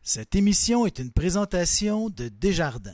Cette émission est une présentation de Desjardins.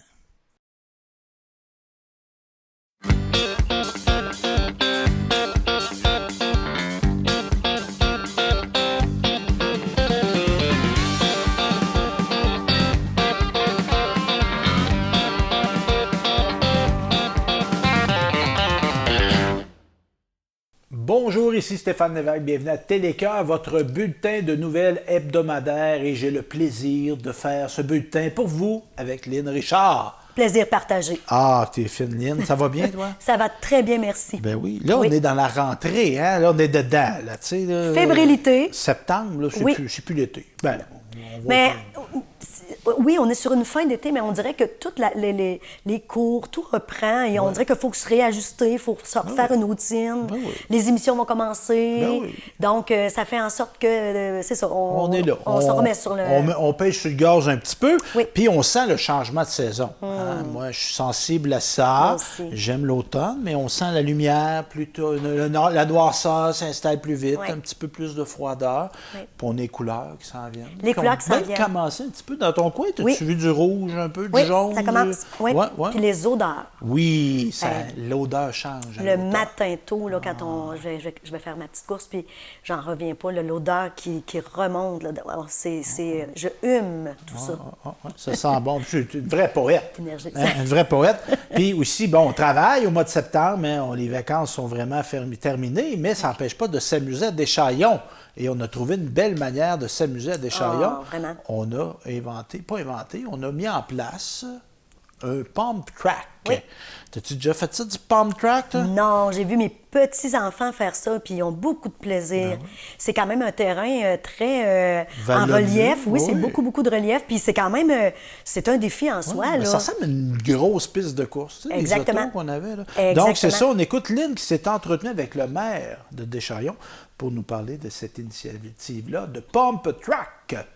Bonjour, ici Stéphane Lévesque, bienvenue à Télécœur, votre bulletin de nouvelles hebdomadaire et j'ai le plaisir de faire ce bulletin pour vous avec Lynn Richard. Plaisir partagé. Ah, t'es fine, Lynn. Ça va bien, toi? Ça va très bien, merci. Ben oui. Là, on est dans la rentrée, hein? Là, on est dedans, là, tu sais. Là, Fébrilité. Septembre, là, c'est plus l'été. Ben, Mais oui, on est sur une fin d'été, mais on dirait que tous les cours, tout reprend et on dirait qu'il faut se réajuster, il faut se refaire une routine. Ben oui. Les émissions vont commencer. Ben oui. Donc, ça fait en sorte que, c'est ça, on est là. On se remet sur le... On pêche sur le gaz un petit peu, Oui. puis on sent le changement de saison. Hein? Moi, je suis sensible à ça. Moi aussi. J'aime l'automne, mais on sent la lumière plutôt. La noirceur s'installe plus vite, Oui. un petit peu plus de froideur. Oui. Puis on a les couleurs qui s'en viennent. Les couleurs qui s'en viennent. viennent. Commencer un petit peu dans ton coin. T'as-tu Oui. vu du rouge un peu, Oui, du jaune? ça commence. Oui. Ouais, ouais. Puis les odeurs. Oui, l'odeur change. à Le l'automne. matin tôt, là, quand je vais faire ma petite course, puis j'en reviens pas, là, l'odeur qui remonte, là, je hume tout ça. Ça sent bon. Je suis une vraie poète. Énergique. Hein, une vraie poète. Puis aussi, bon, on travaille au mois de septembre, hein, les vacances sont vraiment terminées, mais ça n'empêche pas de s'amuser à Deschaillons. Et on a trouvé une belle manière de s'amuser à Deschaillons. Ah, vraiment. On a on a mis en place un pump track. Oui. T'as-tu déjà fait ça, du pump track, toi? Non, j'ai vu mes petits-enfants faire ça, puis ils ont beaucoup de plaisir. C'est quand même un terrain très en Vallonné, relief. Oui, c'est oui. beaucoup de relief. Puis c'est quand même, c'est un défi en soi, Mais là. ça ressemble à une grosse piste de course, tu sais, Exactement. les autos qu'on avait. Là. Exactement. Donc, c'est ça, on écoute Lynn qui s'est entretenue avec le maire de Deschaillons pour nous parler de cette initiative-là de Pump Track.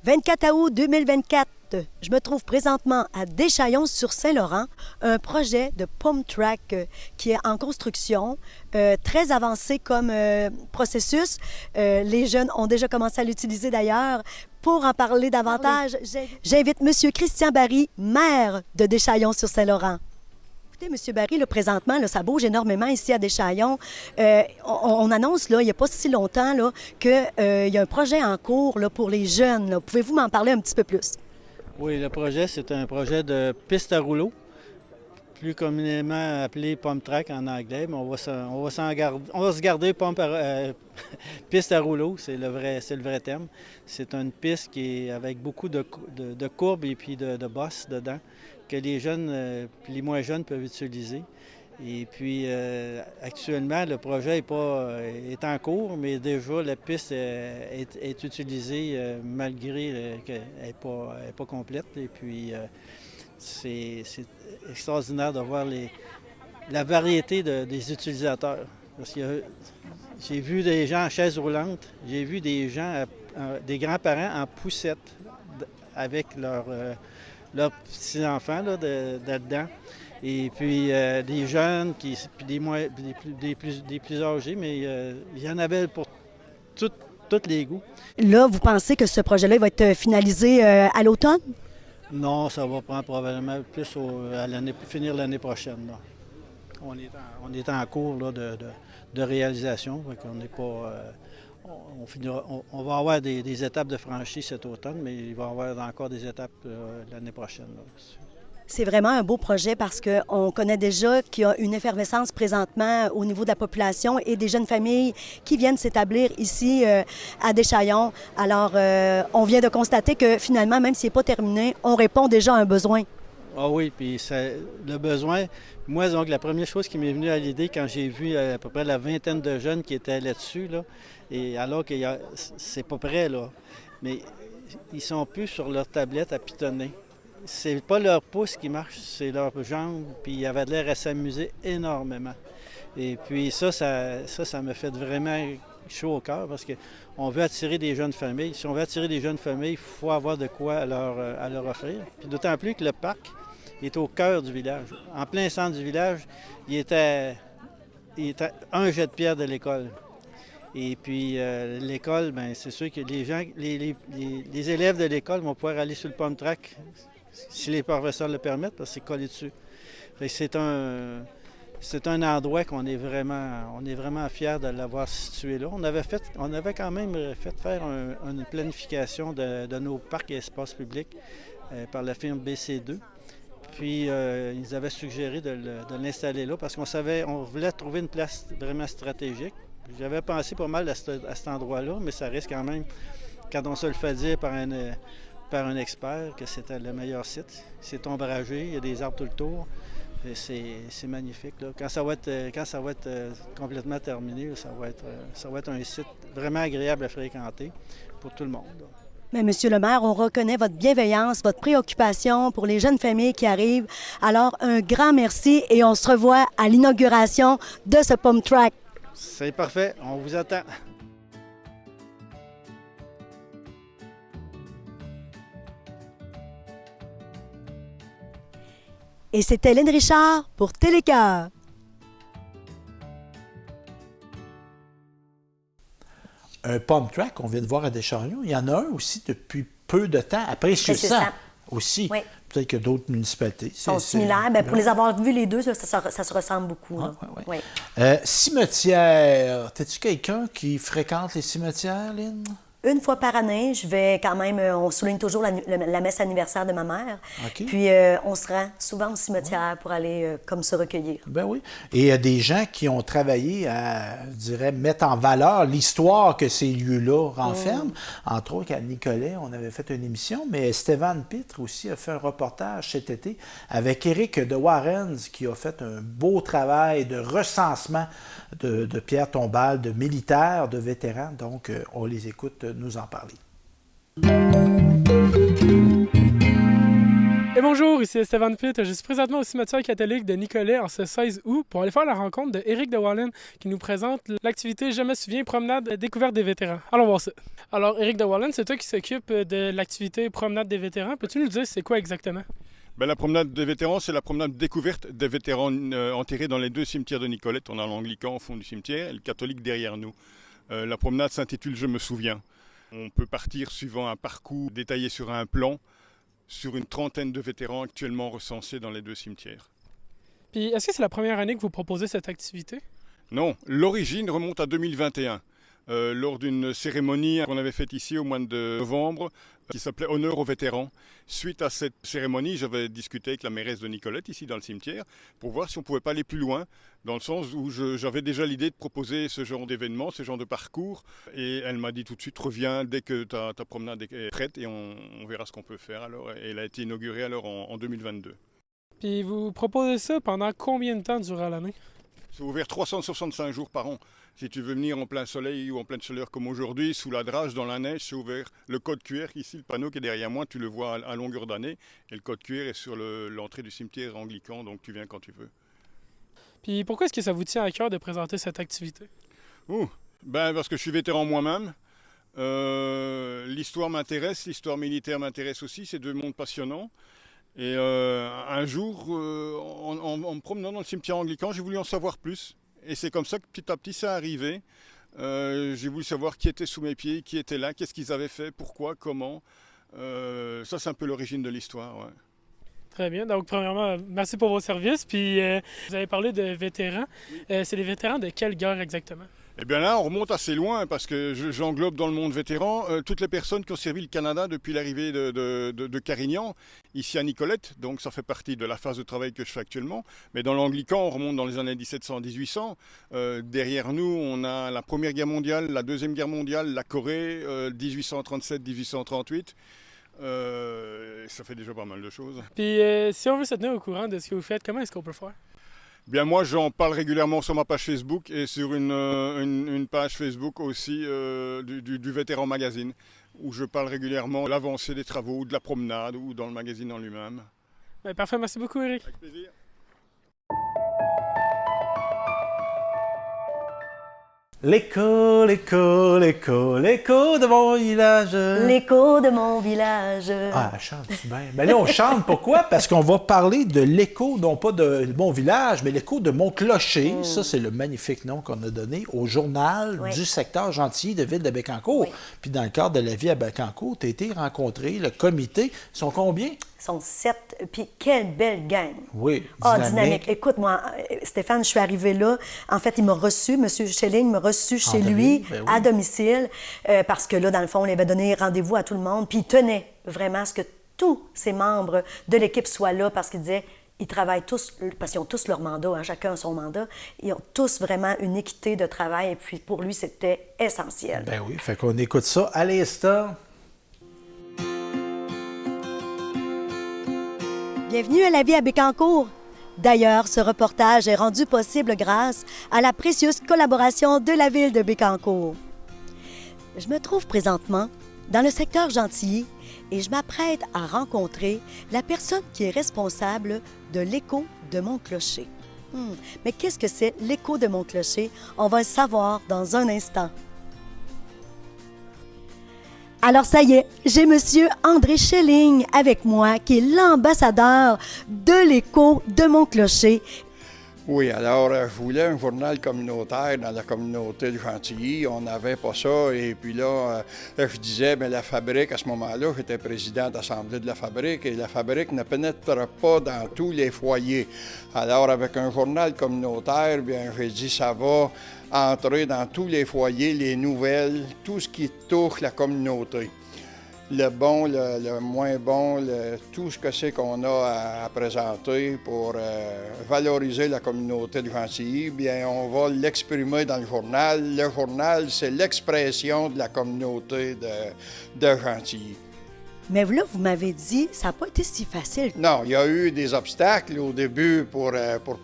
« 24 août 2024, je me trouve présentement à Deschaillons-sur-Saint-Laurent, un projet de pump track qui est en construction, très avancé comme processus. Les jeunes ont déjà commencé à l'utiliser d'ailleurs. Pour en parler davantage, j'invite M. Christian Barry, maire de Deschaillons-sur-Saint-Laurent. Écoutez, M. Barry, là, présentement, là, ça bouge énormément ici à Deschaillons. On annonce, là, il n'y a pas si longtemps, là, qu'il y a un projet en cours là, pour les jeunes. Là. Pouvez-vous m'en parler un petit peu plus? Oui, le projet, c'est un projet de piste à rouleau, plus communément appelé pump track en anglais, mais on va se garder piste à rouleau, c'est le vrai terme. C'est une piste qui est avec beaucoup de courbes et puis de bosses dedans, que les jeunes puis les moins jeunes peuvent utiliser. Et puis, actuellement, le projet est en cours, mais déjà, la piste est utilisée malgré qu'elle n'est pas complète. Et puis, c'est extraordinaire de voir la variété des utilisateurs. Parce que j'ai vu des gens en chaise roulante, j'ai vu des gens, des grands-parents en poussette avec leurs petits-enfants là-dedans. Et puis des jeunes, puis des plus âgés, mais il y en avait pour tous les goûts. Là, vous pensez que ce projet-là va être finalisé à l'automne? Non, ça va prendre probablement plus finir l'année prochaine. Là. On est en cours là, de réalisation, donc on n'est pas... on va avoir des étapes de franchie cet automne, mais il va y avoir encore des étapes l'année prochaine. Là. C'est vraiment un beau projet parce qu'on connaît déjà qu'il y a une effervescence présentement au niveau de la population et des jeunes familles qui viennent s'établir ici à Deschaillons. Alors, on vient de constater que finalement, même s'il n'est pas terminé, on répond déjà à un besoin. Ah oui, puis le besoin, moi, donc, la première chose qui m'est venue à l'idée quand j'ai vu à peu près la vingtaine de jeunes qui étaient là-dessus, là, et alors que c'est pas près, là, mais ils sont plus sur leur tablette à pitonner. C'est pas leur pouce qui marche, c'est leurs jambes, puis ils avaient l'air à s'amuser énormément. Et puis ça me fait vraiment chaud au cœur parce qu'on veut attirer des jeunes familles. Si on veut attirer des jeunes familles, il faut avoir de quoi à leur offrir. Puis d'autant plus que le parc est au cœur du village. En plein centre du village, il était il est à un jet de pierre de l'école. Et puis, l'école, bien, c'est sûr que les élèves de l'école vont pouvoir aller sur le pump track si les professeurs le permettent, parce que c'est collé dessus. Fait que c'est un endroit qu'on est vraiment fiers de l'avoir situé là. On avait quand même fait faire une planification de nos parcs et espaces publics par la firme BC2. Puis, ils avaient suggéré de l'installer là parce on voulait trouver une place vraiment stratégique. J'avais pensé pas mal à cet endroit-là, mais ça risque quand même, quand on se le fait dire par un expert, que c'était le meilleur site. C'est ombragé, il y a des arbres tout le tour. C'est magnifique, là. Quand ça va être complètement terminé, ça va être un site vraiment agréable à fréquenter pour tout le monde, là. Mais Monsieur le maire, on reconnaît votre bienveillance, votre préoccupation pour les jeunes familles qui arrivent. Alors, un grand merci et on se revoit à l'inauguration de ce pump track. C'est parfait, on vous attend. Et c'était Hélène Richard pour Télécœur. Un pump track, on vient de voir à Deschamps, il y en a un aussi depuis peu de temps, à Précieux-Sang aussi. Oui. Peut-être que d'autres municipalités. Sont similaires. Bien, pour les avoir vus les deux, ça se ressemble beaucoup. Ah, ouais. Cimetière, t'es-tu quelqu'un qui fréquente les cimetières, Lynn? Une fois par année, je vais quand même, on souligne toujours la messe anniversaire de ma mère. OK. Puis on se rend souvent au cimetière pour aller comme se recueillir. Ben oui. Et il y a des gens qui ont travaillé à, je dirais, mettre en valeur l'histoire que ces lieux-là renferment. Entre autres, à Nicolet, on avait fait une émission, mais Stéphane Pitre aussi a fait un reportage cet été avec Éric de Warrens qui a fait un beau travail de recensement de pierres tombales, de militaires, de vétérans. Donc, on les écoute nous en parler. Et bonjour, ici Stéphane Pitt. Je suis présentement au cimetière catholique de Nicolet en ce 16 août pour aller faire la rencontre de Éric de Wallen qui nous présente l'activité Je me souviens, promenade découverte des vétérans. Allons voir ça. Alors, Éric de Wallen, c'est toi qui s'occupe de l'activité promenade des vétérans. Peux-tu nous dire c'est quoi exactement? Ben, la promenade des vétérans, c'est la promenade découverte des vétérans enterrés dans les deux cimetières de Nicolet. On a l'anglican au fond du cimetière et le catholique derrière nous. La promenade s'intitule Je me souviens. On peut partir suivant un parcours détaillé sur un plan sur une trentaine de vétérans actuellement recensés dans les deux cimetières. Puis, est-ce que c'est la première année que vous proposez cette activité? Non, l'origine remonte à 2021. Lors d'une cérémonie qu'on avait faite ici au mois de novembre, qui s'appelait Honneur aux vétérans. Suite à cette cérémonie, j'avais discuté avec la mairesse de Nicolette, ici dans le cimetière, pour voir si on ne pouvait pas aller plus loin, dans le sens où j'avais déjà l'idée de proposer ce genre d'événement, ce genre de parcours. Et elle m'a dit tout de suite, reviens dès que ta promenade est prête et on verra ce qu'on peut faire. Alors, et elle a été inaugurée alors en 2022. Puis, vous proposez ça pendant combien de temps durant l'année? C'est ouvert 365 jours par an. Si tu veux venir en plein soleil ou en pleine chaleur comme aujourd'hui, sous la drage, dans la neige, c'est ouvert. Le code QR, ici, le panneau qui est derrière moi, tu le vois à longueur d'année. Et le code QR est sur l'entrée du cimetière anglican, donc tu viens quand tu veux. Puis pourquoi est-ce que ça vous tient à cœur de présenter cette activité? Parce que je suis vétéran moi-même. L'histoire m'intéresse, l'histoire militaire m'intéresse aussi, c'est deux mondes passionnants. Et un jour, en me promenant dans le cimetière anglican, j'ai voulu en savoir plus. Et c'est comme ça que petit à petit ça arrivé. J'ai voulu savoir qui était sous mes pieds, qui était là, qu'est-ce qu'ils avaient fait, pourquoi, comment. Ça, c'est un peu l'origine de l'histoire. Ouais. Très bien. Donc, premièrement, merci pour vos services. Puis, vous avez parlé de vétérans. C'est des vétérans de quelle guerre exactement? Eh bien là, on remonte assez loin parce que j'englobe dans le monde vétéran toutes les personnes qui ont servi le Canada depuis l'arrivée de Carignan, ici à Nicolette. Donc ça fait partie de la phase de travail que je fais actuellement. Mais dans l'anglican, on remonte dans les années 1700-1800. Derrière nous, on a la Première Guerre mondiale, la Deuxième Guerre mondiale, la Corée, 1837-1838. Ça fait déjà pas mal de choses. Puis, si on veut se tenir au courant de ce que vous faites, comment est-ce qu'on peut faire? Bien, moi, j'en parle régulièrement sur ma page Facebook et sur une page Facebook aussi du Vétéran Magazine, où je parle régulièrement de l'avancée des travaux, de la promenade ou dans le magazine en lui-même. Bien, parfait, merci beaucoup, Éric. Avec plaisir. L'écho, l'écho, l'écho, l'écho de mon village. L'écho de mon village. Ah, elle chante bien. Ben là, on chante. Pourquoi? Parce qu'on va parler de l'écho, non pas de mon village, mais l'écho de mon clocher. Ça, c'est le magnifique nom qu'on a donné au journal du secteur Gentilly de Ville de Bécancour. Puis dans le cadre de la vie à Bécancour, tu as été rencontré, le comité. Ils sont combien? Ils sont 7. Puis quelle belle gang. Oui, dynamique. Écoute, moi, Stéphane, je suis arrivée là. En fait, il m'a reçu, M. Schelling m'a reçu chez lui, à domicile, parce que là, dans le fond, on lui avait donné rendez-vous à tout le monde. Puis il tenait vraiment à ce que tous ses membres de l'équipe soient là, parce qu'il disait, ils travaillent tous, parce qu'ils ont tous leur mandat, hein, chacun a son mandat. Ils ont tous vraiment une équité de travail. Et puis pour lui, c'était essentiel. Ben oui, fait qu'on écoute ça à l'instant. Bienvenue à la vie à Bécancour. D'ailleurs, ce reportage est rendu possible grâce à la précieuse collaboration de la ville de Bécancour. Je me trouve présentement dans le secteur Gentilly et je m'apprête à rencontrer la personne qui est responsable de l'écho de Montclocher. Mais qu'est-ce que c'est l'écho de Montclocher? On va le savoir dans un instant. Alors ça y est, j'ai M. André Schelling avec moi, qui est l'ambassadeur de l'écho de Montclocher. Oui, alors je voulais un journal communautaire dans la communauté de Gentilly. On n'avait pas ça. Et puis là, je disais, bien, la fabrique, à ce moment-là, j'étais président d'assemblée de la fabrique et la fabrique ne pénètre pas dans tous les foyers. Alors, avec un journal communautaire, bien, j'ai dit, ça va entrer dans tous les foyers, les nouvelles, tout ce qui touche la communauté. Le bon, le moins bon, tout ce que c'est qu'on a à présenter pour valoriser la communauté de Gentilly, bien, on va l'exprimer dans le journal. Le journal, c'est l'expression de la communauté de Gentilly. Mais là, vous m'avez dit, ça n'a pas été si facile. Non, il y a eu des obstacles au début pour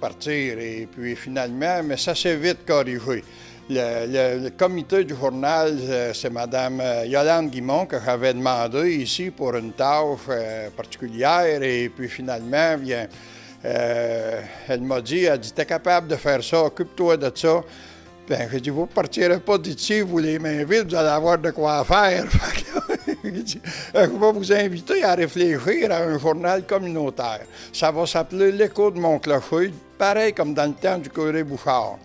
partir, et puis finalement, mais ça s'est vite corrigé. Le comité du journal, c'est Mme Yolande Guimont que j'avais demandé ici pour une tâche particulière. Et puis finalement, bien, elle m'a dit, t'es capable de faire ça, occupe-toi de ça. Bien, j'ai dit, vous ne partirez pas d'ici, vous les mains vides, vous allez avoir de quoi faire. J'ai dit, je vais vous inviter à réfléchir à un journal communautaire. Ça va s'appeler L'écho de Montclocher, pareil comme dans le temps du curé Bouchard.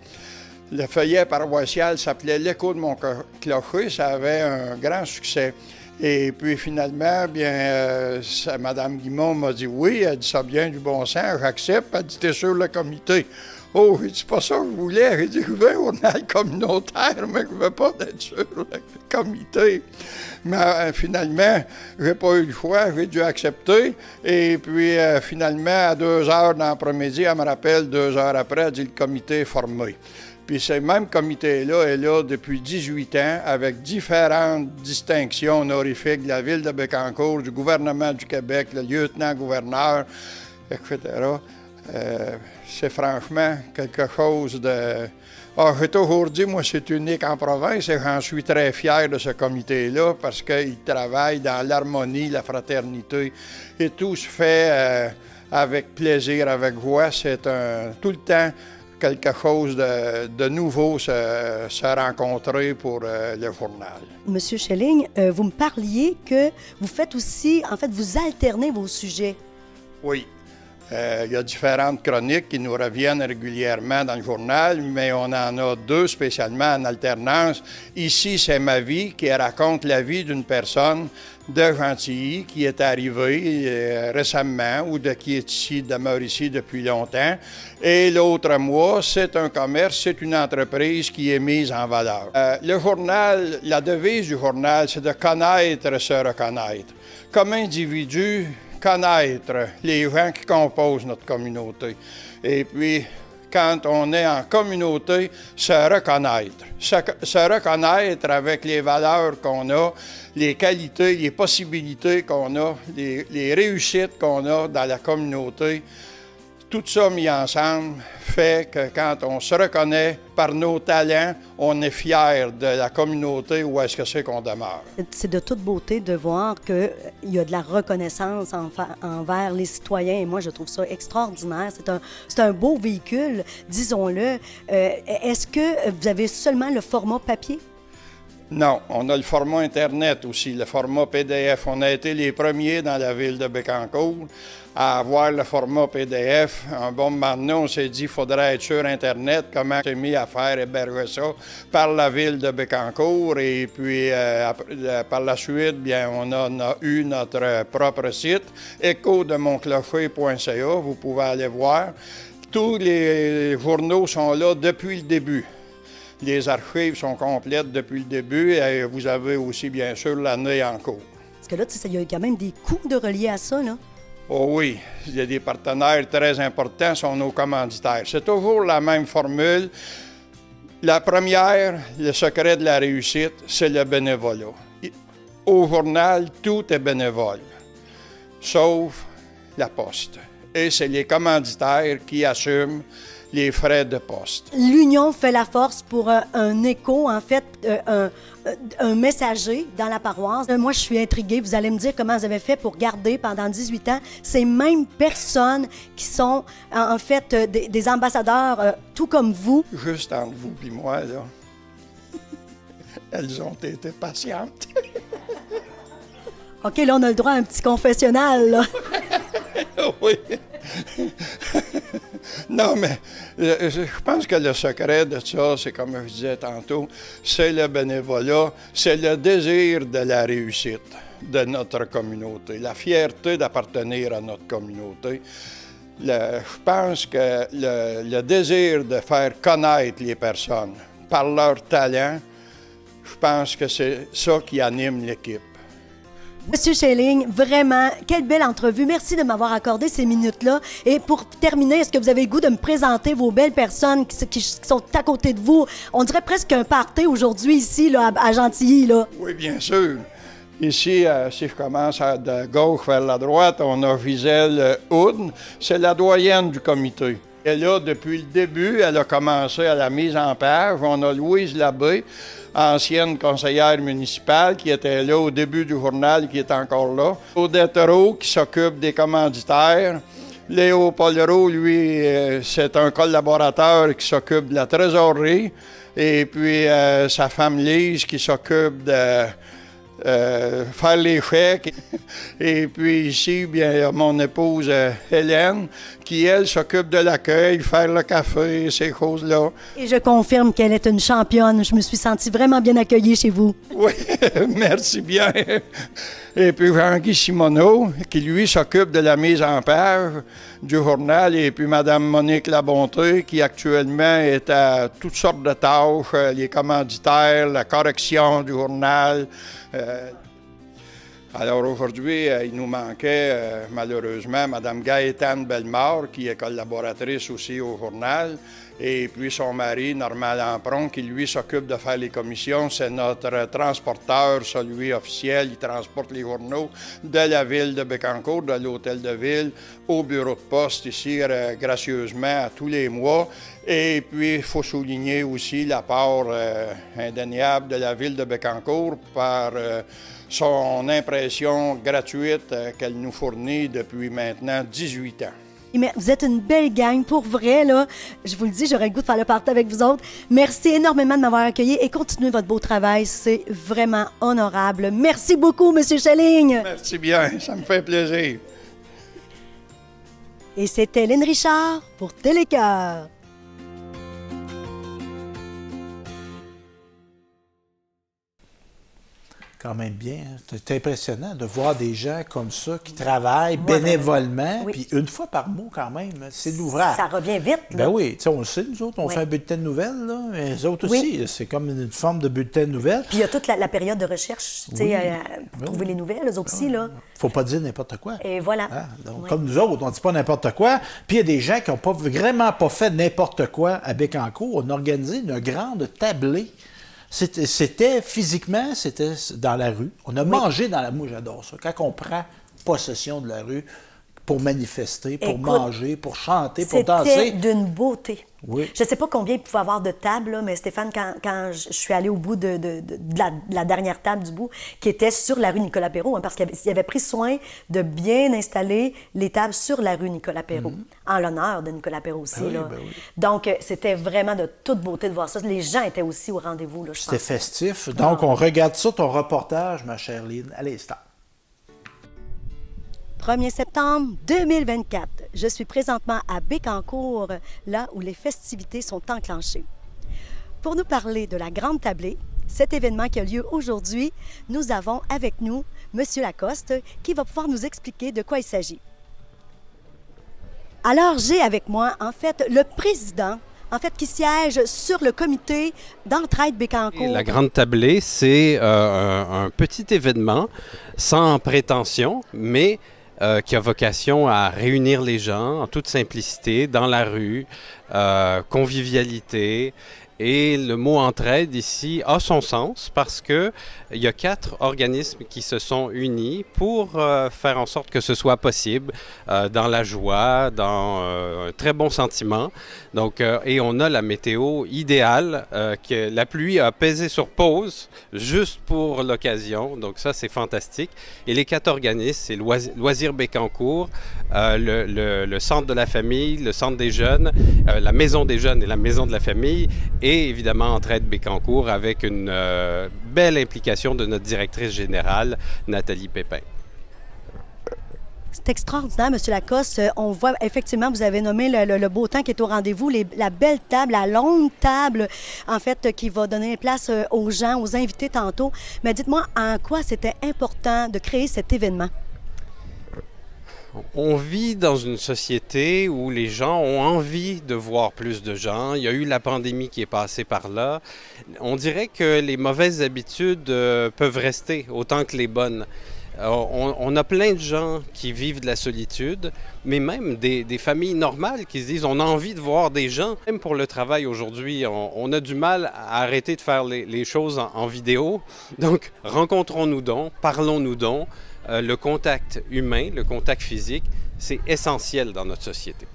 Le feuillet paroissial s'appelait L'écho de Montclocher, ça avait un grand succès. Et puis finalement, bien, Mme Guimont m'a dit oui, elle dit ça bien du bon sens, j'accepte, elle dit t'es sur le comité. Oh, j'ai dit c'est pas ça que je voulais, j'ai dit je veux un journal communautaire, mais je veux pas être sur le comité. Mais finalement, j'ai pas eu le choix, j'ai dû accepter. Et puis finalement, à 2 heures dans l'après-midi, elle me rappelle 2 heures après, elle dit le comité est formé. Puis ce même comité-là est là depuis 18 ans avec différentes distinctions honorifiques de la Ville de Bécancour, du gouvernement du Québec, le lieutenant-gouverneur, etc. C'est franchement quelque chose de... j'ai toujours dit, moi, c'est unique en province et j'en suis très fier de ce comité-là parce qu'il travaille dans l'harmonie, la fraternité et tout se fait avec plaisir, avec joie. C'est tout le temps quelque chose de nouveau se rencontrer pour le journal. Monsieur Schelling, vous me parliez que vous faites aussi, en fait, vous alternez vos sujets. Oui. Il y a différentes chroniques qui nous reviennent régulièrement dans le journal, mais on en a 2 spécialement en alternance. Ici, c'est ma vie qui raconte la vie d'une personne de Gentilly qui est arrivée récemment ou qui est ici, demeure ici depuis longtemps. Et l'autre mois, c'est un commerce, c'est une entreprise qui est mise en valeur. Le journal, la devise du journal, c'est de connaître, se reconnaître. Comme individu, connaître les gens qui composent notre communauté. Et puis, quand on est en communauté, se reconnaître. Se reconnaître avec les valeurs qu'on a, les qualités, les possibilités qu'on a, les réussites qu'on a dans la communauté. Tout ça mis ensemble fait que quand on se reconnaît par nos talents, on est fier de la communauté où est-ce que c'est qu'on demeure. C'est de toute beauté de voir qu'il y a de la reconnaissance envers les citoyens. Et moi, je trouve ça extraordinaire. C'est un beau véhicule, disons-le. Est-ce que vous avez seulement le format papier? Non, on a le format Internet aussi, le format PDF. On a été les premiers dans la ville de Bécancour à avoir le format PDF. Un bon moment donné, on s'est dit qu'il faudrait être sur Internet. Comment on s'est mis à faire héberger ça par la ville de Bécancour. Et puis, par la suite, bien, on a eu notre propre site, echodemonclocher.ca. Vous pouvez aller voir. Tous les journaux sont là depuis le début. Les archives sont complètes depuis le début et vous avez aussi, bien sûr, l'année en cours. Parce que là, il y a quand même des coûts de relier à ça, là. Oh oui, il y a des partenaires très importants, sont nos commanditaires. C'est toujours la même formule. La première, le secret de la réussite, c'est le bénévolat. Au journal, tout est bénévole, sauf la poste. Et c'est les commanditaires qui assument les frais de poste. L'union fait la force pour un écho, en fait, un messager dans la paroisse. Moi, je suis intriguée. Vous allez me dire comment vous avez fait pour garder pendant 18 ans ces mêmes personnes qui sont, en fait, des ambassadeurs, tout comme vous. Juste entre vous et moi, là. Elles ont été patientes. OK, là, on a le droit à un petit confessionnal, là. Oui. Non, mais je pense que le secret de ça, c'est comme je disais tantôt, c'est le bénévolat, c'est le désir de la réussite de notre communauté, la fierté d'appartenir à notre communauté. Je pense que le désir de faire connaître les personnes par leur talent, je pense que c'est ça qui anime l'équipe. Monsieur Schilling, vraiment, quelle belle entrevue. Merci de m'avoir accordé ces minutes-là. Et pour terminer, est-ce que vous avez le goût de me présenter vos belles personnes qui sont à côté de vous? On dirait presque un party aujourd'hui ici, là, à Gentilly, là. Oui, bien sûr. Ici, si je commence de gauche vers la droite, on a Gisèle Houd. C'est la doyenne du comité. Elle est là depuis le début. Elle a commencé à la mise en page. On a Louise Labbé, ancienne conseillère municipale, qui était là au début du journal, qui est encore là. Odette Roux, qui s'occupe des commanditaires. Léo Polereau, lui, c'est un collaborateur qui s'occupe de la trésorerie. Et puis, sa femme Lise, qui s'occupe de faire les chèques. Et puis ici, bien, mon épouse Hélène, qui, elle, s'occupe de l'accueil, faire le café, ces choses-là. Et je confirme qu'elle est une championne. Je me suis sentie vraiment bien accueillie chez vous. Oui, merci bien. Et puis Jean-Guy Simoneau, qui, lui, s'occupe de la mise en page du journal. Et puis Mme Monique Labonté, qui, actuellement, est à toutes sortes de tâches, les commanditaires, la correction du journal. Alors aujourd'hui, il nous manquait malheureusement Mme Gaëtane Bellemare, qui est collaboratrice aussi au journal, et puis son mari, Normand Lampron, qui lui s'occupe de faire les commissions. C'est notre transporteur, celui officiel. Il transporte les journaux de la ville de Bécancour, de l'hôtel de ville, au bureau de poste ici, gracieusement, à tous les mois. Et puis, il faut souligner aussi l'apport indéniable de la ville de Bécancour par son impression gratuite qu'elle nous fournit depuis maintenant 18 ans. Mais vous êtes une belle gang, pour vrai, là. Je vous le dis, j'aurais le goût de faire le party avec vous autres. Merci énormément de m'avoir accueilli et continuez votre beau travail. C'est vraiment honorable. Merci beaucoup, M. Schilling. Merci bien, ça me fait plaisir. Et c'était Lynn Richard pour Télécœur. Quand même bien. Hein? C'est impressionnant de voir des gens comme ça qui travaillent bénévolement, oui. Puis une fois par mois quand même. C'est de l'ouvrage. Ça revient vite, là. Ben oui, on le sait, nous autres, on fait un bulletin de nouvelles, là, mais les autres aussi, c'est comme une forme de bulletin de nouvelles. Puis il y a toute la période de recherche, tu sais, pour trouver les nouvelles, eux autres aussi, là. Faut pas dire n'importe quoi. Et voilà. Hein? Donc, comme nous autres, on ne dit pas n'importe quoi. Puis il y a des gens qui n'ont vraiment pas fait n'importe quoi à Bécancour. On a organisé une grande tablée. C'était physiquement, c'était dans la rue. On a mangé dans la... Moi, j'adore ça. Quand on prend possession de la rue, pour manifester, pour Écoute, manger, pour chanter, pour C'était danser. d'une beauté. Oui. Je ne sais pas combien il pouvait avoir de tables, là, mais Stéphane, quand je suis allée au bout de la dernière table du bout, qui était sur la rue Nicolas-Perrault, hein, parce qu'il avait pris soin de bien installer les tables sur la rue Nicolas-Perrault, en l'honneur de Nicolas-Perrault aussi. Ben oui, là. ben oui. Donc, c'était vraiment de toute beauté de voir ça. Les gens étaient aussi au rendez-vous, là, je C'était pense. festif. Donc, on regarde ça, ton reportage, ma chère Lynn, à l'instant. 1er septembre 2024. Je suis présentement à Bécancour, là où les festivités sont enclenchées. Pour nous parler de la Grande Tablée, cet événement qui a lieu aujourd'hui, nous avons avec nous M. Lacoste qui va pouvoir nous expliquer de quoi il s'agit. Alors, j'ai avec moi, en fait, le président, qui siège sur le comité d'entraide Bécancour. La Grande Tablée, c'est un petit événement sans prétention, mais qui a vocation à réunir les gens en toute simplicité, dans la rue, convivialité. Et le mot entraide ici a son sens parce qu'il y a 4 organismes qui se sont unis pour faire en sorte que ce soit possible dans la joie, dans un très bon sentiment. Donc, et on a la météo idéale, que la pluie a pesé sur pause juste pour l'occasion. Donc ça, c'est fantastique. Et les 4 organismes, c'est Loisirs Bécancour, le Centre de la famille, le Centre des jeunes, la Maison des jeunes et la Maison de la famille, et évidemment Entraide Bécancour avec une belle implication de notre directrice générale, Nathalie Pépin. C'est extraordinaire, M. Lacoste. On voit effectivement, vous avez nommé le beau temps qui est au rendez-vous, la belle table, la longue table, en fait, qui va donner place aux gens, aux invités tantôt. Mais dites-moi, en quoi c'était important de créer cet événement? On vit dans une société où les gens ont envie de voir plus de gens. Il y a eu la pandémie qui est passée par là. On dirait que les mauvaises habitudes peuvent rester autant que les bonnes. On a plein de gens qui vivent de la solitude, mais même des familles normales qui se disent on a envie de voir des gens. Même pour le travail aujourd'hui, on a du mal à arrêter de faire les choses en vidéo. Donc, rencontrons-nous donc, parlons-nous donc. Le contact humain, le contact physique, c'est essentiel dans notre société.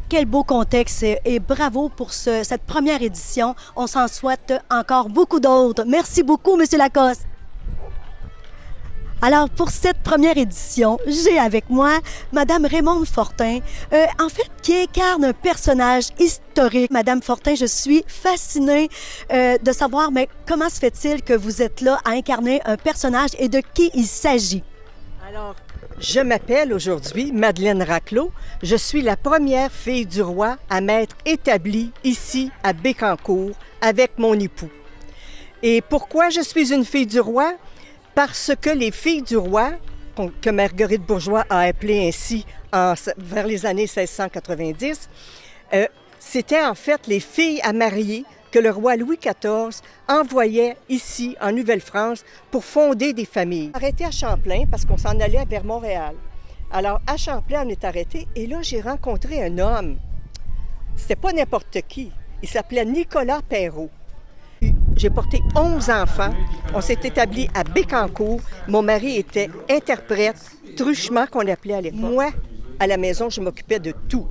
Quel beau contexte et bravo pour cette première édition. On s'en souhaite encore beaucoup d'autres. Merci beaucoup, M. Lacoste. Alors, pour cette première édition, j'ai avec moi Mme Raymonde Fortin, en fait, qui incarne un personnage historique. Mme Fortin, je suis fascinée de savoir, mais comment se fait-il que vous êtes là à incarner un personnage et de qui il s'agit? Alors, je m'appelle aujourd'hui Madeleine Raclot. Je suis la première fille du roi à m'être établie ici à Bécancour avec mon époux. Et pourquoi je suis une fille du roi? Parce que les filles du roi, que Marguerite Bourgeois a appelées ainsi vers les années 1690, c'était en fait les filles à marier que le roi Louis XIV envoyait ici, en Nouvelle-France, pour fonder des familles. Arrêté à Champlain parce qu'on s'en allait vers Montréal. Alors, à Champlain, on est arrêté et là, j'ai rencontré un homme. C'était pas n'importe qui. Il s'appelait Nicolas Perrault. J'ai porté 11 enfants. On s'est établi à Bécancour. Mon mari était interprète, truchement qu'on l'appelait à l'époque. Moi, à la maison, je m'occupais de tout.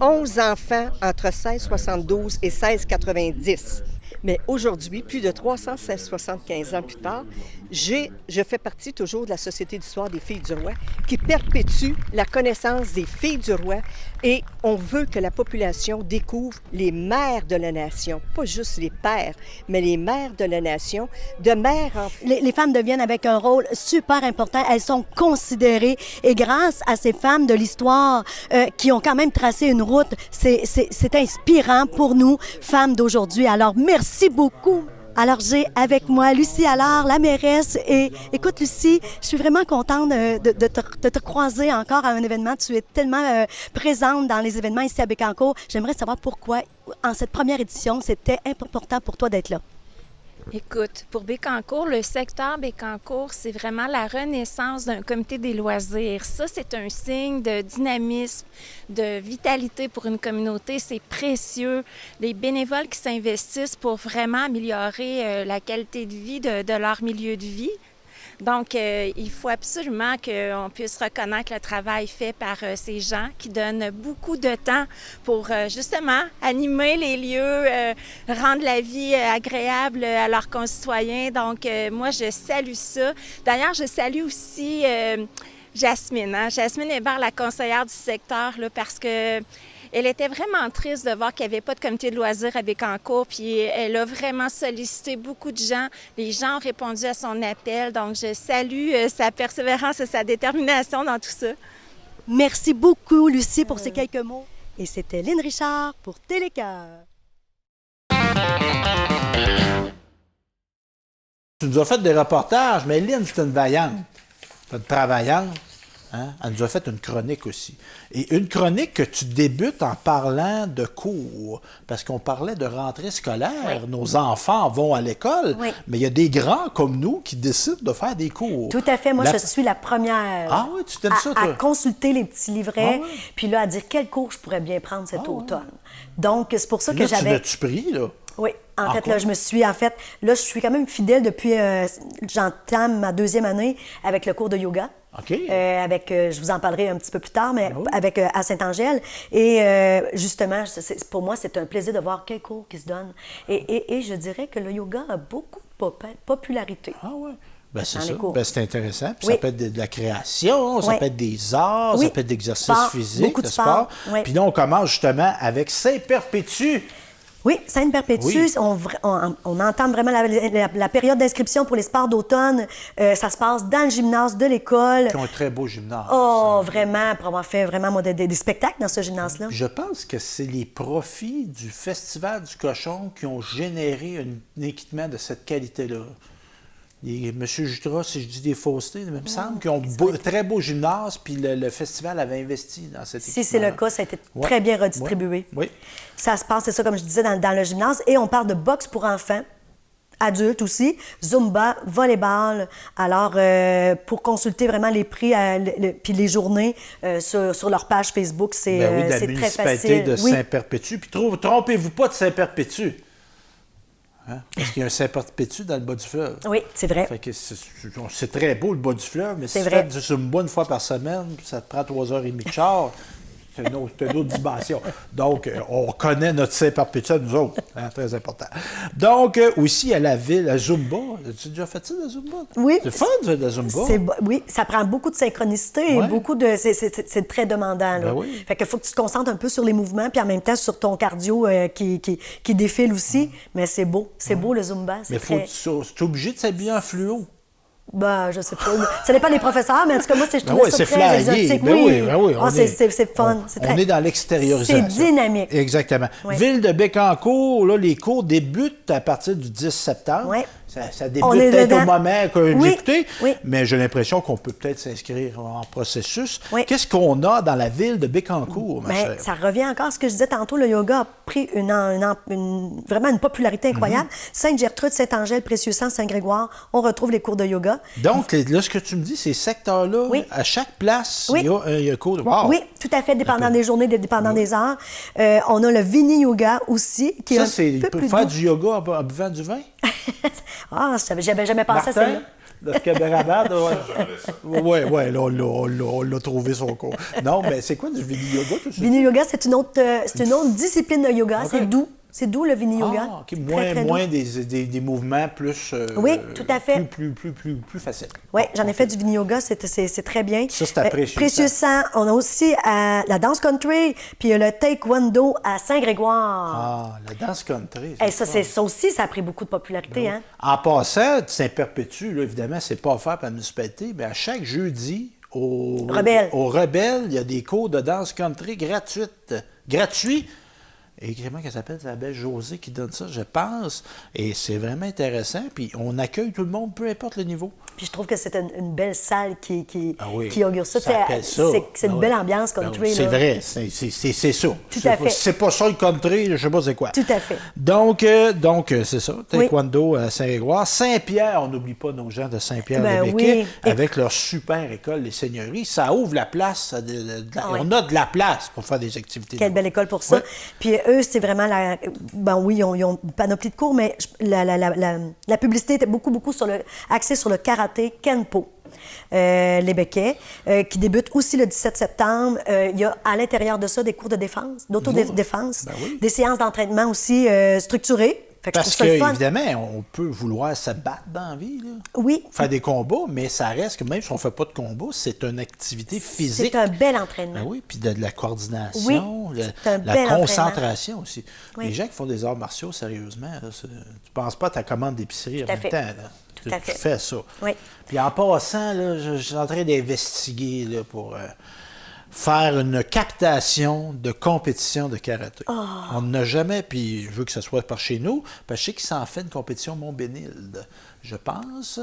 11 enfants entre 1672 et 1690. Mais aujourd'hui, plus de 375 ans plus tard, je fais partie toujours de la Société d'histoire des filles du roi qui perpétue la connaissance des filles du roi et on veut que la population découvre les mères de la nation, pas juste les pères, mais les mères de la nation, de mère en... Les femmes deviennent avec un rôle super important. Elles sont considérées et grâce à ces femmes de l'histoire qui ont quand même tracé une route, c'est inspirant pour nous, femmes d'aujourd'hui. Alors, merci beaucoup. Alors, j'ai avec moi Lucie Allard, la mairesse. Et écoute, Lucie, je suis vraiment contente de te croiser encore à un événement. Tu es tellement présente dans les événements ici à Bécancour. J'aimerais savoir pourquoi, en cette première édition, c'était important pour toi d'être là. Écoute, pour Bécancour, le secteur Bécancour, c'est vraiment la renaissance d'un comité des loisirs. Ça, c'est un signe de dynamisme, de vitalité pour une communauté. C'est précieux. Les bénévoles qui s'investissent pour vraiment améliorer la qualité de vie de leur milieu de vie. Donc, il faut absolument qu'on puisse reconnaître le travail fait par ces gens qui donnent beaucoup de temps pour justement animer les lieux, rendre la vie agréable à leurs concitoyens. Donc, moi, je salue ça. D'ailleurs, je salue aussi Jasmine. Jasmine Hébert, la conseillère du secteur, là, parce que elle était vraiment triste de voir qu'il n'y avait pas de comité de loisirs à Bécancour, puis elle a vraiment sollicité beaucoup de gens. Les gens ont répondu à son appel, donc je salue sa persévérance et sa détermination dans tout ça. Merci beaucoup, Lucie, pour ces quelques mots. Et c'était Lynn Richard pour Télécœur. Tu nous as fait des reportages, mais Lynn, c'est une vaillante, c'est une travaillante. Hein? Elle nous a fait une chronique aussi. Et une chronique que tu débutes en parlant de cours, parce qu'on parlait de rentrée scolaire. Oui. Nos enfants vont à l'école, oui. Mais il y a des grands comme nous qui décident de faire des cours. Tout à fait. Moi, je suis la première à consulter les petits livrets, puis là, à dire quel cours je pourrais bien prendre cet automne. Donc, c'est pour ça que j'avais... Tu l'as-tu pris, là? Oui. En fait, là, je suis quand même fidèle depuis, j'entame ma 2e année avec le cours de yoga. OK. Je vous en parlerai un petit peu plus tard, mais avec à Saint-Angèle. Et justement, pour moi, c'est un plaisir de voir quel cours qui se donne. Et je dirais que le yoga a beaucoup de popularité. Ah oui. Ben, c'est ça. Ben, c'est intéressant. Puis ça peut être de la création, ça peut être des arts, ça peut être d'exercice physique, beaucoup de sport. Puis là, on commence justement avec Saint-Perpétue. Oui, Sainte-Perpétue, on entame vraiment la période d'inscription pour les sports d'automne. Ça se passe dans le gymnase de l'école. Qui ont un très beau gymnase. Oh, vraiment, pour avoir fait vraiment des spectacles dans ce gymnase-là. Je pense que c'est les profits du Festival du Cochon qui ont généré un équipement de cette qualité-là. M. Jutras, si je dis des faussetés, il me semble qu'ils ont un très beau gymnase, puis le festival avait investi dans cette équipement. Si c'est le cas, ça a été très bien redistribué. Oui. Ça se passe, c'est ça, comme je disais, dans le gymnase. Et on parle de boxe pour enfants, adultes aussi, Zumba, volleyball. Alors, pour consulter vraiment les prix puis les journées sur leur page Facebook, c'est très facile. La municipalité de Saint-Perpétue. Puis trompez-vous pas de Saint-Perpétue. Hein? Parce qu'il y a un Saint-Perpétue dans le bas du fleuve. Oui, c'est vrai. Fait que c'est très beau, le bas du fleuve, mais si tu fais du Zumba une fois par semaine, ça te prend 3h30 de char, c'est une autre dimension. Donc, on connaît notre Saint-Perpétue à nous autres. Hein, très important. Donc, aussi, à la ville, à Zumba. As-tu déjà fait ça, la Zumba? Oui. C'est fun, de la Zumba. Oui, ça prend beaucoup de synchronicité et beaucoup de... C'est très demandant, là. Ben oui. Fait qu'il faut que tu te concentres un peu sur les mouvements puis en même temps sur ton cardio qui défile aussi. Mais c'est beau. C'est beau, le Zumba. Mais tu es obligé de s'habiller en fluo. Ben, je sais pas. Ça dépend des professeurs, mais en tout cas, moi, je trouvais ça très flyé. exotique. Oui. C'est fun. On est dans l'extériorisation. C'est dynamique. Exactement. Oui. Ville de Bécancour, là, les cours débutent à partir du 10 septembre. Oui. Ça débute peut-être au moment qu'on a écouté, mais j'ai l'impression qu'on peut peut-être s'inscrire en processus. Oui. Qu'est-ce qu'on a dans la ville de Bécancour, ma chère? Ça revient encore à ce que je disais tantôt. Le yoga a pris vraiment une popularité incroyable. Sainte-Gertrude, Saint-Angèle, Précieux-Sang, Saint-Grégoire, on retrouve les cours de yoga. Donc, là, ce que tu me dis, ces secteurs-là, à chaque place, il y a un cours de... Wow. Oui, tout à fait, dépendant des journées, dépendant des heures. On a le Vini-yoga aussi, qui est un peu plus faire doux. du yoga en buvant du vin? J'avais jamais pensé à celle-là. Notre camarade, oui, on l'a trouvé son cours. Non, mais c'est quoi du Vini-yoga? Vini-yoga, c'est une autre discipline de yoga. Okay. C'est doux. C'est doux, le Vini-yoga. Ah, OK. Moins des mouvements plus... oui, tout à fait. Plus faciles. Oui, j'en ai fait du Vini-yoga. C'est très bien. Ça, c'est après Précieux-Sang. On a aussi la danse country, puis le taekwondo à Saint-Grégoire. Ah, la danse country. Ça aussi, ça a pris beaucoup de popularité. Oui. Hein? En passant, Saint-Perpétue, là, évidemment, c'est pas offert par la municipalité, mais à chaque jeudi, au Rebelle, il y a des cours de danse country gratuits. Et comment qu'elle s'appelle? C'est la belle Josée qui donne ça, je pense. Et c'est vraiment intéressant. Puis on accueille tout le monde, peu importe le niveau. Puis je trouve que c'est une belle salle qui augure ça. C'est une belle ambiance country. C'est vrai, c'est ça. Tout à fait. C'est pas ça le country, je sais pas c'est quoi. Tout à fait. Donc c'est ça. Taekwondo à Saint-Grégoire. Saint-Pierre, on n'oublie pas nos gens de Saint-Pierre-le-Béquet, avec leur super école, les seigneuries. Ça ouvre la place. On a de la place pour faire des activités. Quelle belle école pour ça. Oui. Puis eux, c'est vraiment oui, ils ont une panoplie de cours, mais la publicité était beaucoup axée sur le karaté Kenpo. Les Béquets, qui débute aussi le 17 septembre. Il y a à l'intérieur de ça des cours de défense, d'autodéfense, des séances d'entraînement aussi structurées. Parce qu'évidemment, on peut vouloir se battre dans la vie, là. Oui. Faire des combats, mais ça reste que même si on ne fait pas de combat, c'est une activité physique. C'est un bel entraînement. Ben oui, puis de la coordination, la concentration aussi. Oui. Les gens qui font des arts martiaux, sérieusement, là, tu ne penses pas à ta commande d'épicerie en même temps. Là. Tout à fait. Tu fais ça. Oui. Puis en passant, là, je suis en train d'investiguer là, pour faire une captation de compétition de karaté. Oh. On n'a jamais, puis je veux que ce soit par chez nous, parce que je sais qu'il s'en fait une compétition Montbénilde, je pense.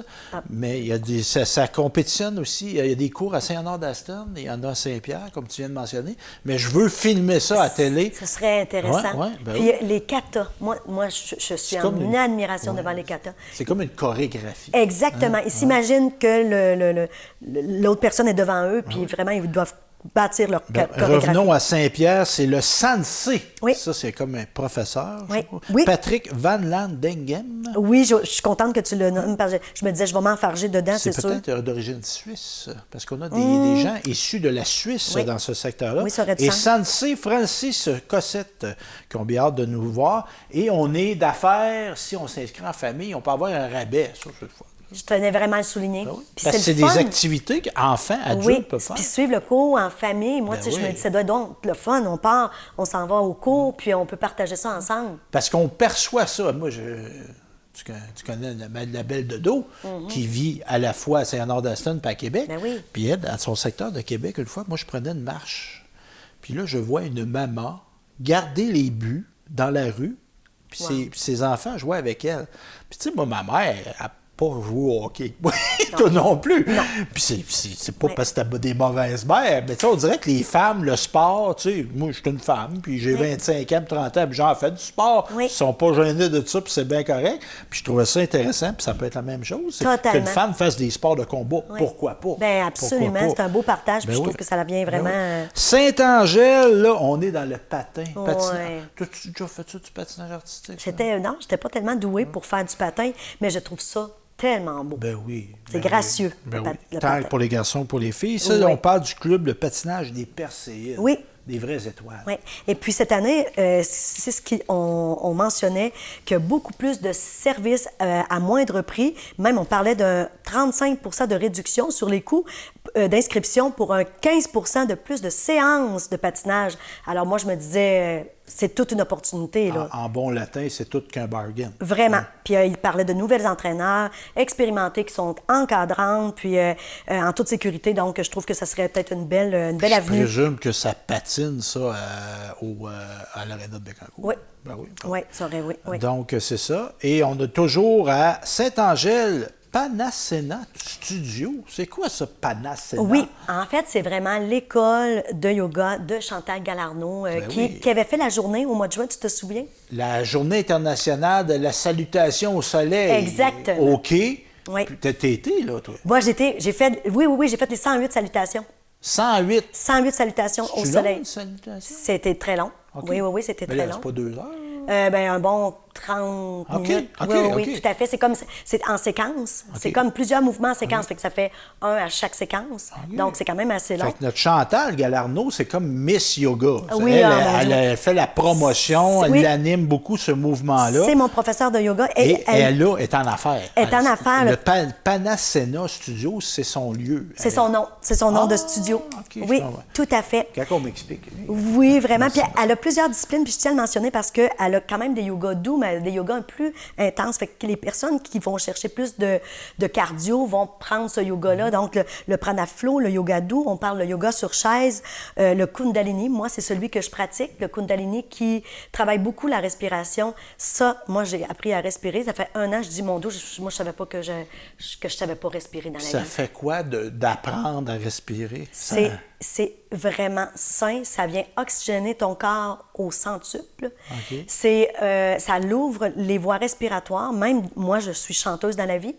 Mais il y a ça compétitionne aussi. Il y a des cours à Saint-Honor-d'Aston, il y en a à Saint-Pierre, comme tu viens de mentionner. Mais je veux filmer ça à télé. Ce serait intéressant. Puis les katas. Moi je suis en admiration devant les katas. C'est comme une chorégraphie. Exactement. Ils s'imaginent que l'autre personne est devant eux, puis vraiment, ils doivent bâtir leur chorégraphie. Revenons à Saint-Pierre, c'est le sensei. Oui. Ça, c'est comme un professeur. Oui. Patrick Van Landengem. Oui, je suis contente que tu le nommes. Je me disais, je vais m'enfarger dedans, c'est sûr. C'est peut-être d'origine suisse, parce qu'on a des gens issus de la Suisse dans ce secteur-là. Oui, ça aurait du Et sens. Sensei Francis Cossette, qui ont bien hâte de nous voir. Et on est d'affaires, si on s'inscrit en famille, on peut avoir un rabais. Ça, c'est le fun. Je tenais vraiment à le souligner. Puis parce que c'est des activités qu'enfants, adultes peuvent faire. Puis suivre le cours en famille, moi, je me dis, ça doit être donc le fun. On part, on s'en va au cours, puis on peut partager ça ensemble. Parce qu'on perçoit ça. Moi, tu connais la belle Dodo, qui vit à la fois à Saint-Honor-d'Aston et à Québec. Ben oui. Puis elle, dans son secteur de Québec, une fois, moi, je prenais une marche. Puis là, je vois une maman garder les buts dans la rue, puis ses enfants jouaient avec elle. Puis tu sais, moi, ma mère, elle pas jouer au hockey. Toi non plus. Non. Puis c'est pas parce que t'as des mauvaises mères, mais tu sais, on dirait que les femmes, le sport, tu sais, moi, je suis une femme, puis j'ai 25 ans, 30 ans, puis j'en fais du sport. Ils sont pas gênés de ça, puis c'est bien correct. Puis je trouvais ça intéressant, puis ça peut être la même chose. Qu'une femme fasse des sports de combat. Pourquoi pas? Bien, absolument. C'est un beau partage, puis je trouve que ça vient vraiment... Saint-Angèle, là, on est dans le patin. Ouais. T'as-tu déjà fait ça, du patinage artistique? Non, j'étais pas tellement douée pour faire du patin, mais je trouve ça tellement beau. Ben oui. C'est gracieux. Tant pour les garçons, pour les filles. Ça, on parle du club de patinage des Perséides. Oui. Des vraies étoiles. Oui. Et puis cette année, c'est ce qu'on mentionnait, qu'il y a beaucoup plus de services à moindre prix. Même, on parlait d'un 35 de réduction sur les coûts d'inscription pour un 15 de plus de séances de patinage. Alors moi, je me disais, c'est toute une opportunité. Là. En bon latin, c'est tout qu'un bargain. Vraiment. Puis il parlait de nouvelles entraîneurs expérimentés qui sont encadrantes, puis en toute sécurité. Donc, je trouve que ça serait peut-être une belle avenue. Je présume que ça patine, ça, à l'Aréna de Bécancour. Oui. Ben oui. Oui, ça aurait, oui. Donc, c'est ça. Et on a toujours à Saint-Angèle, Panacena Studio. C'est quoi ça, Panacena? Oui, en fait, c'est vraiment l'école de yoga de Chantal Galarneau qui avait fait la journée au mois de juin, tu te souviens? La journée internationale de la salutation au soleil. Exactement. OK. Oui. T'as été, là, toi? Moi, j'ai fait les 108 salutations. 108? 108 salutations au soleil. Une salutation? C'était très long. Okay. Oui, c'était très long. C'est pas 2 heures? Un bon 30 minutes. Oui, tout à fait. C'est en séquence. C'est comme plusieurs mouvements en séquence. Fait que ça fait un à chaque séquence. Donc, c'est quand même assez long. Fait que notre Chantal Galarneau, c'est comme Miss Yoga. Oui, elle fait la promotion, elle anime beaucoup ce mouvement-là. C'est mon professeur de yoga. Et elle est en affaires. Elle est en affaires. Le Panacena Studio, c'est son lieu. C'est son nom. C'est son nom de studio. Okay, oui, tout à fait. Quand on m'explique. Oui, vraiment. Puis elle a plusieurs disciplines, puis je tiens à le mentionner parce qu'elle a quand même des yogas doux, mais des yogas un peu intenses. Fait que les personnes qui vont chercher plus de cardio vont prendre ce yoga-là. Donc, le pranaflow, le yoga doux, on parle de yoga sur chaise, le kundalini. Moi, c'est celui que je pratique, le kundalini qui travaille beaucoup la respiration. Ça, moi, j'ai appris à respirer. Ça fait 1 an, je dis mon dos, moi, je savais pas que je savais pas respirer dans la vie. Ça fait quoi d'apprendre à respirer? C'est vraiment sain. Ça vient oxygéner ton corps au centuple. Okay. Ça l'ouvre les voies respiratoires. Même moi, je suis chanteuse dans la vie.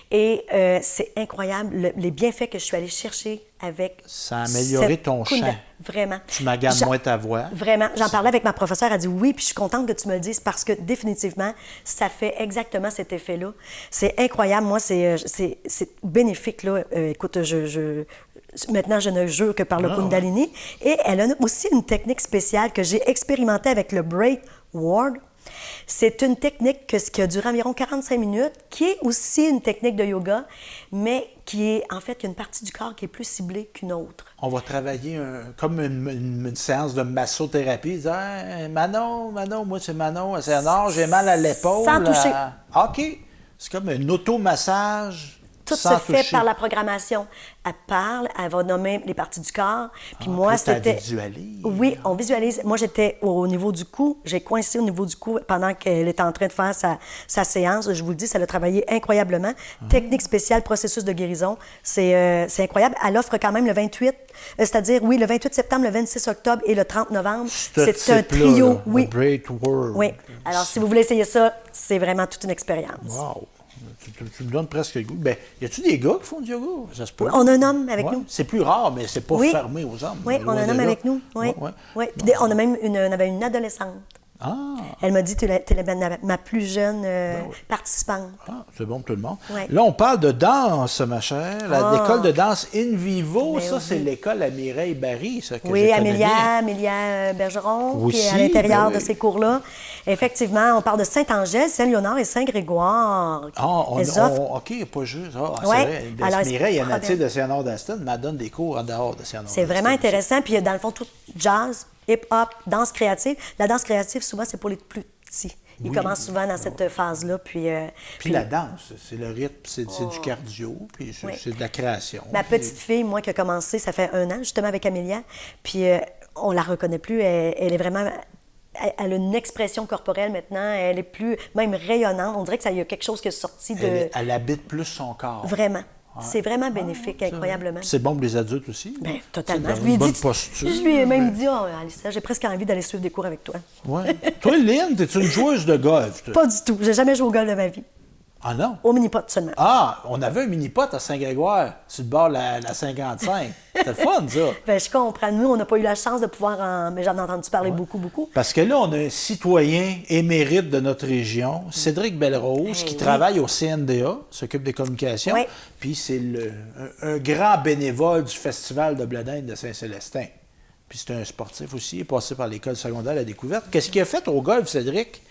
Et c'est incroyable les bienfaits que je suis allée chercher avec Ça a amélioré ton chant. Vraiment. Tu maganes moins ta voix. Vraiment. J'en parlais avec ma professeure. Elle a dit oui, puis je suis contente que tu me le dises parce que définitivement, ça fait exactement cet effet-là. C'est incroyable. Moi, c'est bénéfique, là. Écoute, maintenant, je ne jure que par le Kundalini. Et elle a aussi une technique spéciale que j'ai expérimentée avec le Breathwork. C'est une technique qui a duré environ 45 minutes, qui est aussi une technique de yoga, mais qui est, en fait, il y a une partie du corps qui est plus ciblée qu'une autre. On va travailler comme une séance de massothérapie. Dire, hey, Manon, moi c'est Manon, c'est Nord, j'ai mal à l'épaule. Sans toucher. OK. C'est comme un automassage. Tout se fait par la programmation. Elle parle, elle va nommer les parties du corps. Puis moi, c'était... visualise. Oui, on visualise. Moi, j'étais au niveau du cou. J'ai coincé au niveau du cou pendant qu'elle était en train de faire sa séance. Je vous le dis, ça l'a travaillé incroyablement. Technique spéciale, processus de guérison. C'est incroyable. Elle offre quand même le 28, c'est-à-dire, oui, le 28 septembre, le 26 octobre et le 30 novembre. C'est un trio. Là, oui. Breathwork. Oui. Alors, si vous voulez essayer ça, c'est vraiment toute une expérience. Wow. Tu me donnes presque le goût. Ben, y a-tu des gars qui font du yoga? Ça se peut. Oui, on a un homme avec nous. C'est plus rare, mais c'est pas fermé aux hommes. Oui, on a un homme avec nous. Oui. Oui. Puis on a même on avait une adolescente. Ah. Elle m'a dit, tu es ma plus jeune participante. Ah, c'est bon pour tout le monde. Ouais. Là, on parle de danse, ma chère. L'école de danse in vivo, Mais ça, oui. c'est l'école à Mireille Barry, ça, que Oui, je connais bien. Amélia Bergeron, Aussi, qui est à l'intérieur ben oui. de ces cours-là. Effectivement, on parle de Saint-Angèle, Saint-Léonard et Saint-Grégoire. Ah, Elles offrent... OK, pas juste. Ah, Ouais. c'est vrai. Alors, Mireille est problème. native de Saint-Honor-d'Aston, mais elle donne des cours en dehors de Saint-Honor-d'Aston. C'est vraiment intéressant. Puis, dans le fond, tout jazz, hip-hop, danse créative. La danse créative, souvent, c'est pour les plus petits. Ils commencent souvent dans cette phase-là. Puis la danse, c'est le rythme, c'est du cardio, puis c'est de la création. Ma petite fille, moi, qui a commencé, ça fait 1 an, justement, avec Amélia, puis on la reconnaît plus. Elle est vraiment... Elle a une expression corporelle maintenant. Elle est plus, même rayonnante. On dirait que ça y a quelque chose qui est sorti de... Elle habite plus son corps. Vraiment. C'est vraiment bénéfique, incroyablement. C'est bon pour les adultes aussi. Bien, totalement. C'est une bonne posture. Je lui ai même dit, oh, Alicia, j'ai presque envie d'aller suivre des cours avec toi. Ouais. Toi, Lynn, t'es une joueuse de golf? Toi? Pas du tout. J'ai jamais joué au golf de ma vie. Ah non? Au mini-pot seulement. Ah, on avait un mini-pot à Saint-Grégoire, sur le bord de la 55. C'était le fun, ça. Bien, je comprends. Nous, on n'a pas eu la chance de pouvoir mais j'en ai entendu parler beaucoup. Parce que là, on a un citoyen émérite de notre région, Cédric Belrose, qui travaille au CNDA, s'occupe des communications. Oui. Puis c'est un grand bénévole du Festival de Bledin de Saint-Célestin. Puis c'est un sportif aussi, il est passé par l'école secondaire à la découverte. Qu'est-ce qu'il a fait au golf, Cédric?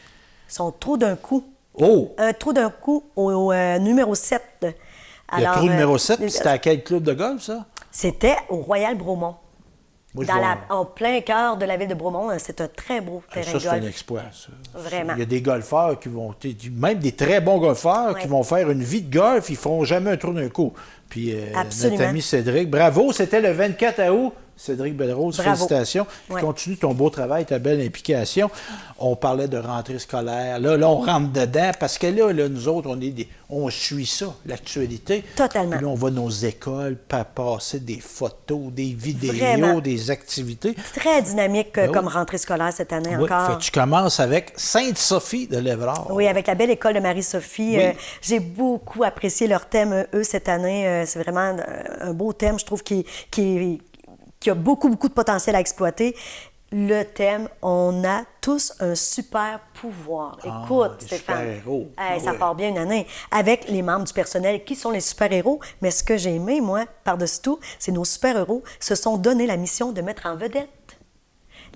Son trou d'un coup. Oh! Un trou d'un coup au numéro 7. Le trou numéro 7, c'était à quel club de golf, ça? C'était au Royal Bromont. Moi, En plein cœur de la ville de Bromont. C'est un très beau terrain ça, de c'est golf. un exploit, ça. Vraiment. Il y a des golfeurs qui vont... Même des très bons golfeurs qui vont faire une vie de golf, ils ne feront jamais un trou d'un coup. Puis notre ami Cédric, bravo, c'était le 24 août. Cédric Belrose, félicitations. Continue ton beau travail, ta belle implication. On parlait de rentrée scolaire. Là, on rentre dedans parce que là nous autres, on suit ça, l'actualité. Totalement. Puis là, on va nos écoles passer des photos, des vidéos, Vraiment. des activités. Très dynamique comme rentrée scolaire cette année encore. Fait que tu commences avec Sainte-Sophie de l'Évrard. Oui, avec la belle école de Marie-Sophie. Oui. J'ai beaucoup apprécié leur thème, eux, cette année. C'est vraiment un beau thème, je trouve, qui a beaucoup de potentiel à exploiter. Le thème, on a tous un super pouvoir. Écoute, Stéphane, super-héros. ça part bien une année. Avec les membres du personnel qui sont les super-héros. Mais ce que j'ai aimé, moi, par-dessus tout, c'est nos super-héros se sont donné la mission de mettre en vedette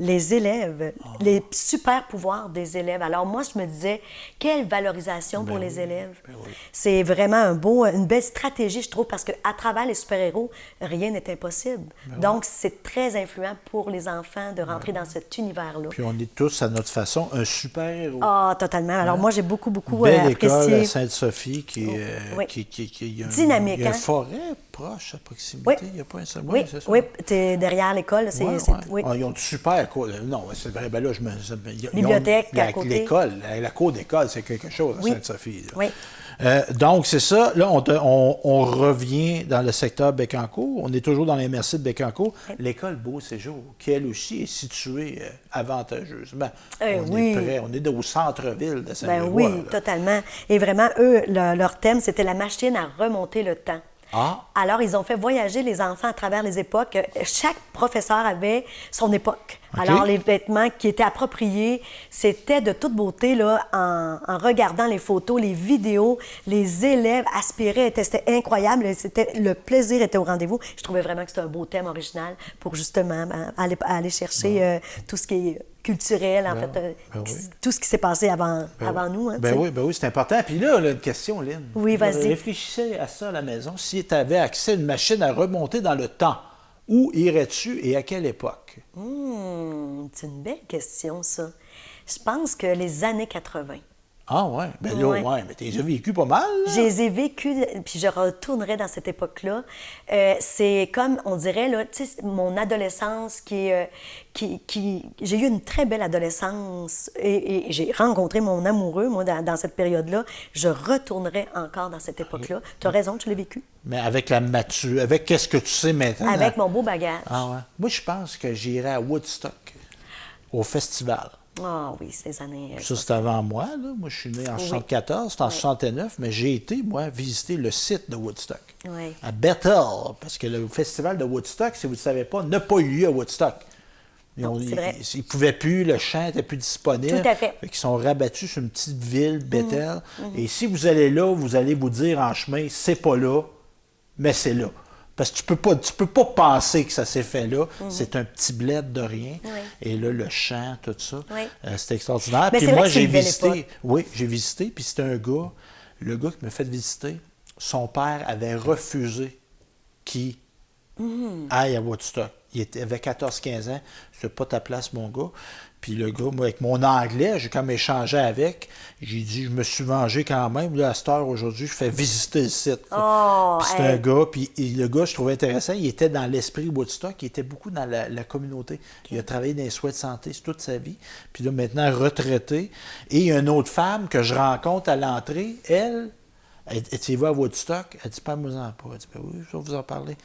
les élèves, les super pouvoirs des élèves. Alors moi, je me disais, quelle valorisation pour les élèves. Oui. C'est vraiment une belle stratégie, je trouve, parce qu'à travers les super-héros, rien n'est impossible. Donc, c'est très influent pour les enfants de rentrer dans cet univers-là. Puis on est tous, à notre façon, un super-héros. Ah, totalement. Alors moi, j'ai beaucoup belle apprécié. École à Sainte-Sophie qui y a dynamique, une forêt proche à proximité. Il n'y a pas un seul Oui, c'est ça? oui, t'es derrière l'école. Oui. Ils ont de super cours. Non, c'est vrai, ben là, bibliothèque à côté. L'école, la cour d'école, c'est quelque chose à Sainte-Sophie. Oui. Donc, c'est ça. Là, on revient dans le secteur Bécancour. On est toujours dans l'MRC de Bécancour. L'école Beau Séjour, qui, elle aussi, est située avantageusement. On est près. On est au centre-ville de Saint-Grégoire. Oui, totalement. Et vraiment, eux, leur thème, c'était la machine à remonter le temps. Ah. Alors, ils ont fait voyager les enfants à travers les époques. Chaque professeur avait son époque. OK. Alors, les vêtements qui étaient appropriés, c'était de toute beauté, là, en regardant les photos, les vidéos, les élèves aspiraient, c'était incroyable. Le plaisir était au rendez-vous. Je trouvais vraiment que c'était un beau thème original pour justement aller chercher tout ce qui est culturel, en fait, tout ce qui s'est passé avant nous. Hein, oui, c'est important. Puis là, une question, Lynn. Oui, vas-y. Réfléchissez à ça à la maison. Si tu avais accès à une machine à remonter dans le temps, où irais-tu et à quelle époque? C'est une belle question, ça. Je pense que les années 80. Ah ouais, bien là, Ouais. mais t'as déjà vécu pas mal, là. Je les ai vécus, puis je retournerais dans cette époque-là. C'est comme, on dirait, là, tu sais, mon adolescence j'ai eu une très belle adolescence et j'ai rencontré mon amoureux, moi, dans cette période-là. Je retournerais encore dans cette époque-là. Tu as raison, je l'ai vécu. Mais avec la maturité, avec qu'est-ce que tu sais maintenant? Avec mon beau bagage. Ah ouais. Moi, je pense que j'irais à Woodstock, au festival. Ah oui, c'est les années... Ça, c'est avant moi, là. Moi, je suis né en 74, c'est en 69, mais j'ai été, moi, visiter le site de Woodstock. Oui. À Bethel, parce que le festival de Woodstock, si vous ne le savez pas, n'a pas eu lieu à Woodstock. C'est vrai. Ils ne pouvaient plus, le chant n'était plus disponible. Tout à fait. Ils sont rabattus sur une petite ville, Bethel. Et si vous allez là, vous allez vous dire en chemin, c'est pas là, mais c'est là. Parce que tu peux pas penser que ça s'est fait là. C'est un petit bled de rien. Oui. Et là, le chant, tout ça, Oui. c'était extraordinaire. Mais Puis c'est vrai moi, que c'est j'ai une belle visité. époque. Oui, j'ai visité. Puis c'était un gars, le gars qui m'a fait visiter, son père avait refusé qu'il aille à Woodstock. Avait 14-15 ans. C'est pas ta place, mon gars. Puis le gars, moi, avec mon anglais, j'ai comme échangé avec. J'ai dit, je me suis vengé quand même. Là, à cette heure, aujourd'hui, je fais visiter le site. Oh, Puis c'est un gars, puis le gars, je trouvais intéressant, il était dans l'esprit Woodstock, il était beaucoup dans la communauté. Il a travaillé dans les soins de santé toute sa vie. Puis là, maintenant, retraité. Et il y a une autre femme que je rencontre à l'entrée, elle tu vas à Woodstock? Elle dit, parle-moi-en pas. Elle dit, ben oui, je vais vous en parler.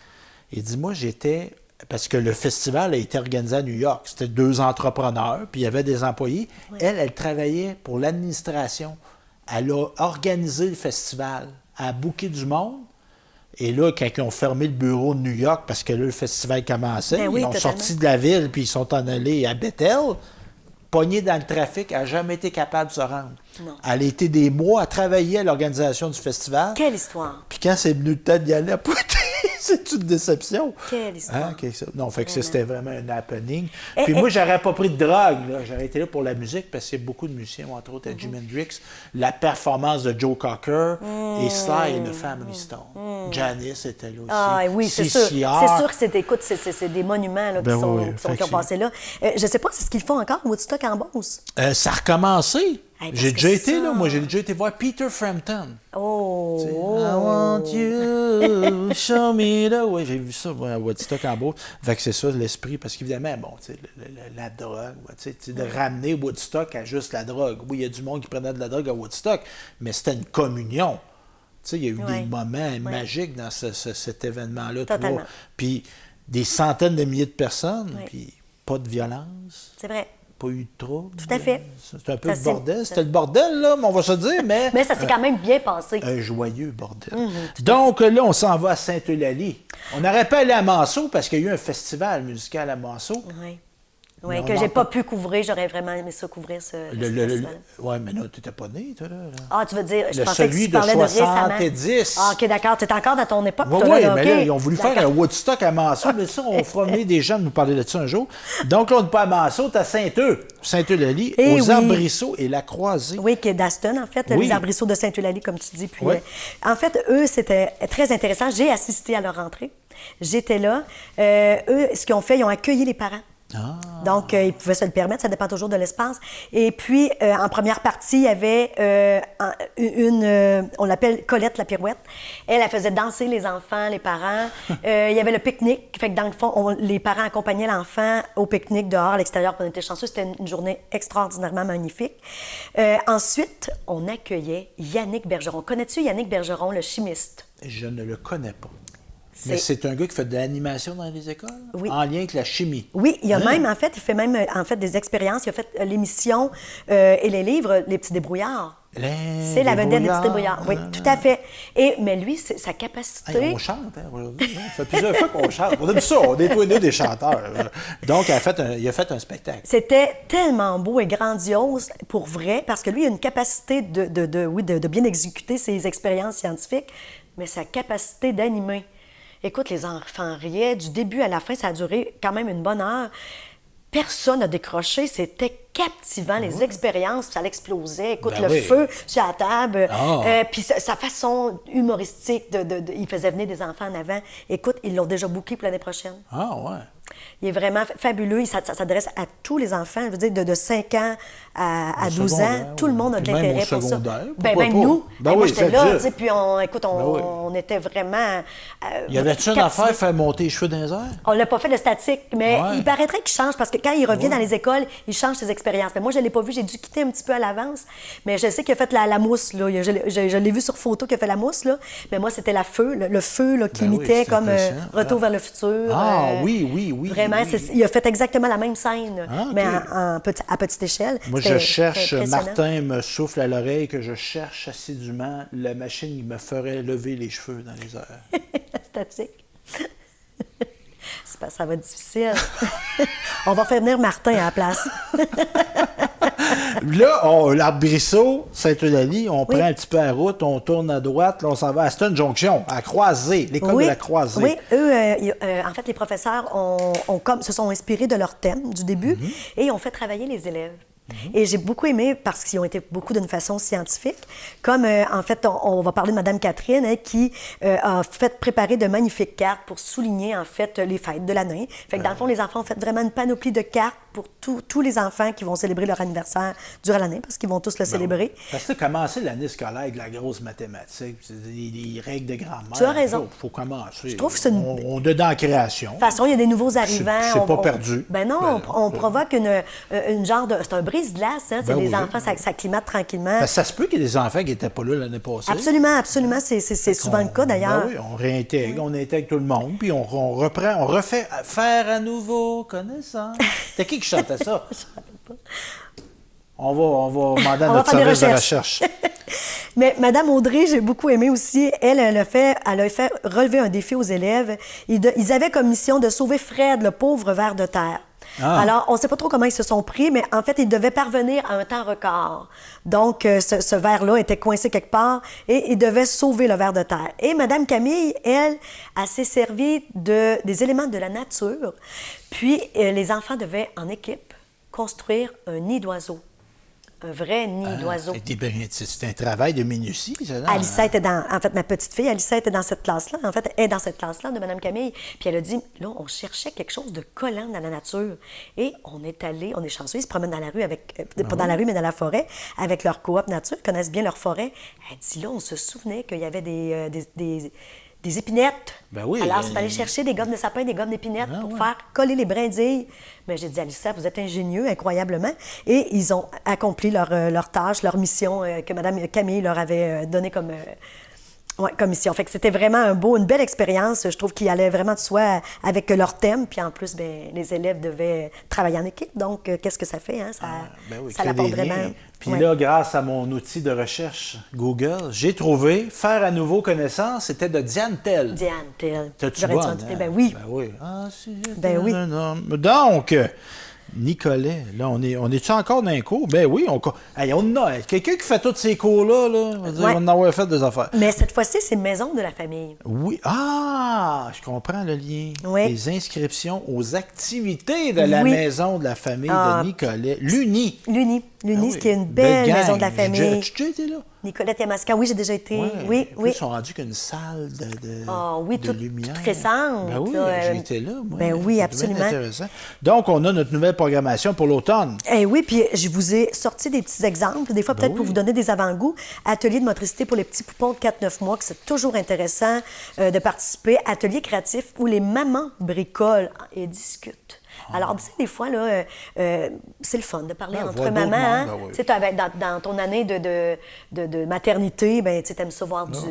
Il dit, moi, j'étais... Parce que le festival a été organisé à New York. C'était 2 entrepreneurs, puis il y avait des employés. Oui. Elle travaillait pour l'administration. Elle a organisé le festival. Elle a booké du monde. Et là, quand ils ont fermé le bureau de New York, parce que là, le festival commençait, ils ont sorti de la ville, puis ils sont en allés à Bethel, pognée dans le trafic, elle n'a jamais été capable de se rendre. Non. Elle a été des mois à travailler à l'organisation du festival. Quelle histoire! Puis quand c'est venu le temps d'y aller à Poitiers, c'est une déception. Quelle histoire! Non, fait que ça, c'était vraiment un happening. Puis moi, j'aurais pas pris de drogue. Là. J'aurais été là pour la musique parce qu'il y a beaucoup de musiciens, entre autres à Jimi Hendrix, la performance de Joe Cocker et Sly et le Family Stone. Janice était là aussi. Ah oui, c'est sûr. C'est sûr que c'est des monuments là, qui ont passé là. Je sais pas, c'est ce qu'ils font encore, Woodstock en Beauce? Ça a recommencé. J'ai déjà été là, moi, j'ai déjà été voir Peter Frampton. Oh! I want you, show me the way. J'ai vu ça moi, à Woodstock en Beauce. Fait que c'est ça l'esprit, parce qu'évidemment, bon, tu sais, la drogue, de ramener Woodstock à juste la drogue. Oui, il y a du monde qui prenait de la drogue à Woodstock, mais c'était une communion. Tu sais, il y a eu des moments magiques dans cet événement-là. Puis des centaines de milliers de personnes, puis pas de violence. C'est vrai. Pas eu de trouble. Tout à fait. C'est un peu le bordel. C'était le bordel, là, mais on va se dire, mais... Mais ça s'est quand même bien passé. Un joyeux bordel. Donc là, on s'en va à Sainte-Eulalie. On n'aurait pas allé à Manceau parce qu'il y a eu un festival musical à Manceau. Oui, que j'ai pas pu couvrir. J'aurais vraiment aimé ça couvrir ce festival. Oui, mais non, tu n'étais pas né, toi, là. Ah, tu veux dire, je pensais que tu celui parlais de de récemment. 70. Ah, OK, d'accord. Tu es encore dans ton époque, Oui, toi, là, mais OK. là, ils ont voulu faire un Woodstock à Manceau, mais ça, on fera venir des gens nous parler de ça un jour. Donc là, on n'est pas à Manceau, tu à Sainte-Eulalie, aux Arbrisseaux et la Croisée. Oui, qui est d'Aston, en fait, les Arbrisseaux de Sainte-Eulalie, comme tu dis. Puis, en fait, eux, c'était très intéressant. J'ai assisté à leur rentrée. J'étais là. Eux, ce qu'ils ont fait, ils ont accueilli les parents. Ah. Donc, ils pouvaient se le permettre, ça dépend toujours de l'espace. Et puis, en première partie, il y avait on l'appelle Colette la pirouette. Elle faisait danser les enfants, les parents. Il y avait le pique-nique. Fait que dans le fond, les parents accompagnaient l'enfant au pique-nique dehors, à l'extérieur, puis on était chanceux. C'était une journée extraordinairement magnifique. Ensuite, on accueillait Yannick Bergeron. Connais-tu Yannick Bergeron, le chimiste? Je ne le connais pas. Mais c'est un gars qui fait de l'animation dans les écoles? Oui. En lien avec la chimie? Oui, il y a même, il fait même des expériences. Il a fait l'émission et les livres Les Petits Débrouillards. C'est la vedette des Petits Débrouillards. Oui, tout à fait. Mais lui, sa capacité... Hey, on chante, hein, aujourd'hui. Ça fait plusieurs fois qu'on chante. On aime ça, on est tous les deux des chanteurs. Donc, il a fait un spectacle. C'était tellement beau et grandiose, pour vrai, parce que lui, il a une capacité de bien exécuter ses expériences scientifiques, mais sa capacité d'animer. Écoute, les enfants riaient du début à la fin, ça a duré quand même une bonne heure. Personne n'a décroché, c'était captivant, les expériences, ça l'explosait. Écoute, feu sur la table, puis sa façon humoristique, il faisait venir des enfants en avant. Écoute, ils l'ont déjà booké pour l'année prochaine. Ah, ouais. Il est vraiment fabuleux. Il s'adresse à tous les enfants. Je veux dire, de 5 ans à 12 ans, tout le monde a de l'intérêt pour ça. Même nous. Moi, j'étais là, tu sais, puis on était vraiment... y avait-tu une affaire faire monter les cheveux dans les airs? On l'a pas fait de statique, mais il paraîtrait qu'il change, parce que quand il revient dans les écoles, il change ses expériences. Mais moi, je ne l'ai pas vu, j'ai dû quitter un petit peu à l'avance, mais je sais qu'il a fait la mousse, là. Je l'ai vu sur photo qu'il a fait la mousse, là. Mais moi, c'était le feu là, qui imitait comme Retour vers le futur. Ah, oui. Vraiment, il a fait exactement la même scène, mais à petite échelle. Moi, je cherche, Martin me souffle à l'oreille que je cherche assidûment la machine qui me ferait lever les cheveux dans les airs. Statique. Ça va être difficile. On va faire venir Martin à la place. Là, l'Arbrisseau, Sainte-Eulalie, on prend un petit peu la route, on tourne à droite, là, on s'en va à Aston Junction, à Croisée, l'école de la Croisée. Oui, eux, en fait, les professeurs se sont inspirés de leur thème du début et ont fait travailler les élèves. Et j'ai beaucoup aimé, parce qu'ils ont été beaucoup d'une façon scientifique, comme en fait, on va parler de Mme Catherine, qui a fait préparer de magnifiques cartes pour souligner en fait les fêtes de l'année. Fait que dans le fond, les enfants ont fait vraiment une panoplie de cartes pour tous les enfants qui vont célébrer leur anniversaire durant l'année, parce qu'ils vont tous le célébrer. Parce que tu as commencé l'année scolaire avec la grosse mathématique, des règles de grammaire. Tu as raison. Il faut commencer. Je trouve que c'est une... On est dans la création. De toute façon, il y a des nouveaux arrivants. C'est pas perdu. Ben non, on provoque une genre de... C'est un brise-glace, hein? C'est des enfants, ça s'acclimate tranquillement. Parce que ça se peut qu'il y ait des enfants qui n'étaient pas là l'année passée. Absolument. C'est souvent le cas, d'ailleurs. Ben oui, on réintègre, on intègre tout le monde, puis on reprend, on refait faire à nouveau connaissance. C'était qui chantait ça? On va demander à notre service de recherche. Mais Mme Audrey, j'ai beaucoup aimé aussi. Elle a fait relever un défi aux élèves. Ils avaient comme mission de sauver Fred, le pauvre ver de terre. Alors, on ne sait pas trop comment ils se sont pris, mais en fait, ils devaient parvenir à un temps record. Donc, ce ver-là était coincé quelque part et ils devaient sauver le ver de terre. Et Mme Camille, elle s'est servie des éléments de la nature. Puis, les enfants devaient, en équipe, construire un nid d'oiseau. Un vrai nid d'oiseau. C'est un travail de minutie, ça. Alissa était en fait, ma petite fille, Alissa était dans cette classe-là. En fait, elle est dans cette classe-là de Mme Camille. Puis elle a dit, là, on cherchait quelque chose de collant dans la nature. Et on est chanceux, ils se promènent dans la rue pas dans la rue, mais dans la forêt, avec leur coop nature, ils connaissent bien leur forêt. Elle dit, là, on se souvenait qu'il y avait des épinettes. Ben oui. Alors, c'est aller chercher des gommes de sapin, des gommes d'épinettes pour faire coller les brindilles. Mais j'ai dit, Alissa, vous êtes ingénieux, incroyablement. Et ils ont accompli leur tâche, leur mission que Mme Camille leur avait donnée comme mission. Fait que c'était vraiment une belle expérience. Je trouve qu'il allait vraiment de soi avec leur thème. Puis en plus, les élèves devaient travailler en équipe. Donc, qu'est-ce que ça fait? Hein? Ça l'apporte vraiment. Puis là, grâce à mon outil de recherche Google, j'ai trouvé faire à nouveau connaissance, c'était de Diane Tell. Diane Tell. T'as-tu bonne, hein? Ben oui. Ben oui. Ah, ben oui. Donc, Nicolet, là, on est-tu encore dans un cours? Ben oui, on a. Quelqu'un qui fait tous ces cours-là, on en a fait des affaires. Mais cette fois-ci, c'est Maison de la famille. Oui. Ah, je comprends le lien. Oui. Les inscriptions aux activités de la Maison de la famille de Nicolet. L'UNI. L'UNI, qui est une belle maison de la famille. As-tu déjà été là? Nicolette Yamascan, oui, j'ai déjà été. Oui. Ils sont rendus qu'une salle de lumière. Toute récente. Ben oui, j'ai été là, moi. Ben oui, absolument. Bien intéressant. Donc, on a notre nouvelle programmation pour l'automne. Oui, puis je vous ai sorti des petits exemples, des fois peut-être pour vous donner des avant-goûts. Atelier de motricité pour les petits poupons de 4-9 mois, que c'est toujours intéressant de participer. Atelier créatif où les mamans bricolent et discutent. Alors, tu sais, des fois, là, c'est le fun de parler entre voir mamans. d'autres Hein? mondes, ben oui. Tu sais, dans ton année de maternité, ben, tu aimes ça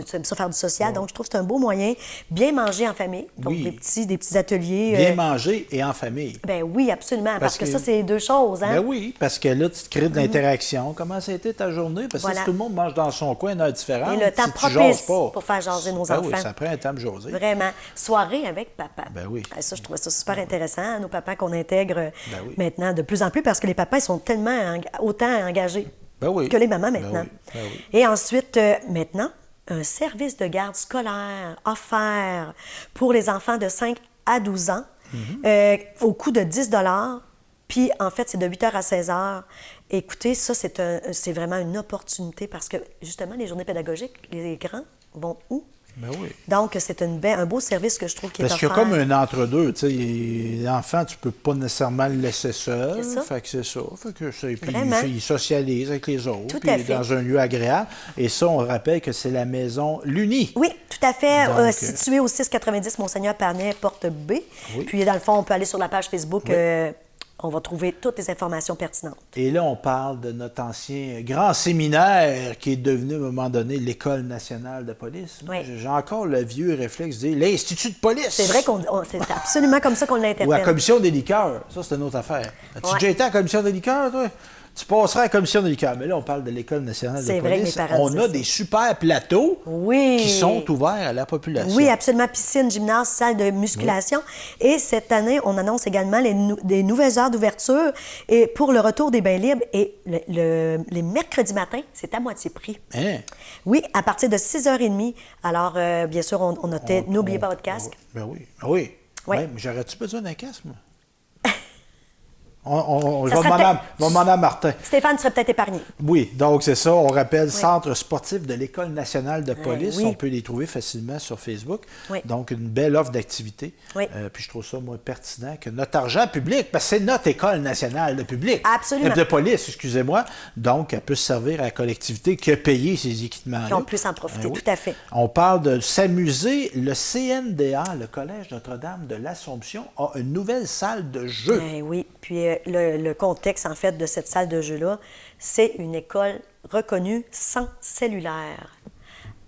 tu aimes ça faire du social. Donc, je trouve que c'est un beau moyen. Bien manger en famille. Donc, Oui. des petits ateliers. Bien manger et en famille. Ben oui, absolument. Parce que que- ça, c'est deux choses. Hein? Ben oui, parce que là, tu te crées de l'interaction. Comment ça a été ta journée? Parce que Voilà. si tout le monde mange dans son coin à une heure différente, Et le temps si tu jases propice pas, pour faire jaser nos ben enfants. oui, ça prend un temps de jaser. Vraiment. Soirée avec papa. Ben oui. Ah, ça, je trouvais ça super intéressant, nos papas qu'on intègre Ben oui. maintenant de plus en plus parce que les papas, ils sont tellement autant engagés Ben oui. que les mamans Ben maintenant. oui, ben oui. Et ensuite, maintenant, un service de garde scolaire offert pour les enfants de 5 à 12 ans au coût de 10 $. Puis, en fait, c'est de 8 h à 16 h. Écoutez, ça, c'est vraiment une opportunité parce que, justement, les journées pédagogiques, les grands vont où? Ben oui. Donc, c'est un beau service que je trouve qui est Parce qu'il y a offert. comme un entre-deux. Tu sais, l'enfant, tu peux pas nécessairement le laisser seul. C'est ça. Fait que c'est ça. Fait que puis Vraiment. il socialise avec les autres. Tout Puis à il est fait. dans un lieu agréable. Et ça, on rappelle que c'est la maison L'Uni. Oui, tout à fait. Donc, Situé au 690 Monseigneur Parnet, porte B. Oui. Puis, dans le fond, on peut aller sur la page Facebook. On va trouver toutes les informations pertinentes. Et là, on parle de notre ancien grand séminaire qui est devenu, à un moment donné, l'École nationale de police. Moi, Oui. j'ai encore le vieux réflexe de dire l'Institut de police. C'est vrai c'est absolument comme ça qu'on Ou à la l'interprète. commission des liqueurs. Ça, c'est une autre affaire. As-tu Ouais. déjà été à la commission des liqueurs, toi? Tu passeras à la commission des liqueurs. Mais là, on parle de l'École nationale de C'est vrai que police. mes parents On disaient a ça. des super plateaux Oui. qui sont ouverts à la population. Oui, absolument. Piscine, gymnase, salle de musculation. Et cette année, on annonce également des nouvelles heures d'ouverture et pour le retour des bains libres. Et les mercredis matins, c'est à moitié prix. Hein? Oui, à partir de 6h30. Alors, bien sûr, on notait, n'oubliez pas votre casque. Ben oui. Ah oui. Oui. Ouais, mais j'aurais-tu besoin d'un casque, moi? Je Ça vais serait demander à Martin. Stéphane serait peut-être épargné. Oui, donc c'est ça. On rappelle Centre sportif de l'École nationale de police. oui. On peut les trouver facilement sur Facebook. Oui. Donc, une belle offre d'activité. Oui. Puis je trouve ça, moi, pertinent que notre argent public, parce que c'est notre École nationale de public. Absolument. De police, excusez-moi. Donc, elle peut servir à la collectivité qui a payé ces équipements-là. Qui ont pu s'en profiter, oui. tout à fait. On parle de s'amuser. Le CNDA, le Collège Notre-Dame de l'Assomption, a une nouvelle salle de jeu. Ben oui, puis le contexte, en fait, de cette salle de jeu-là, c'est une école reconnue sans cellulaire.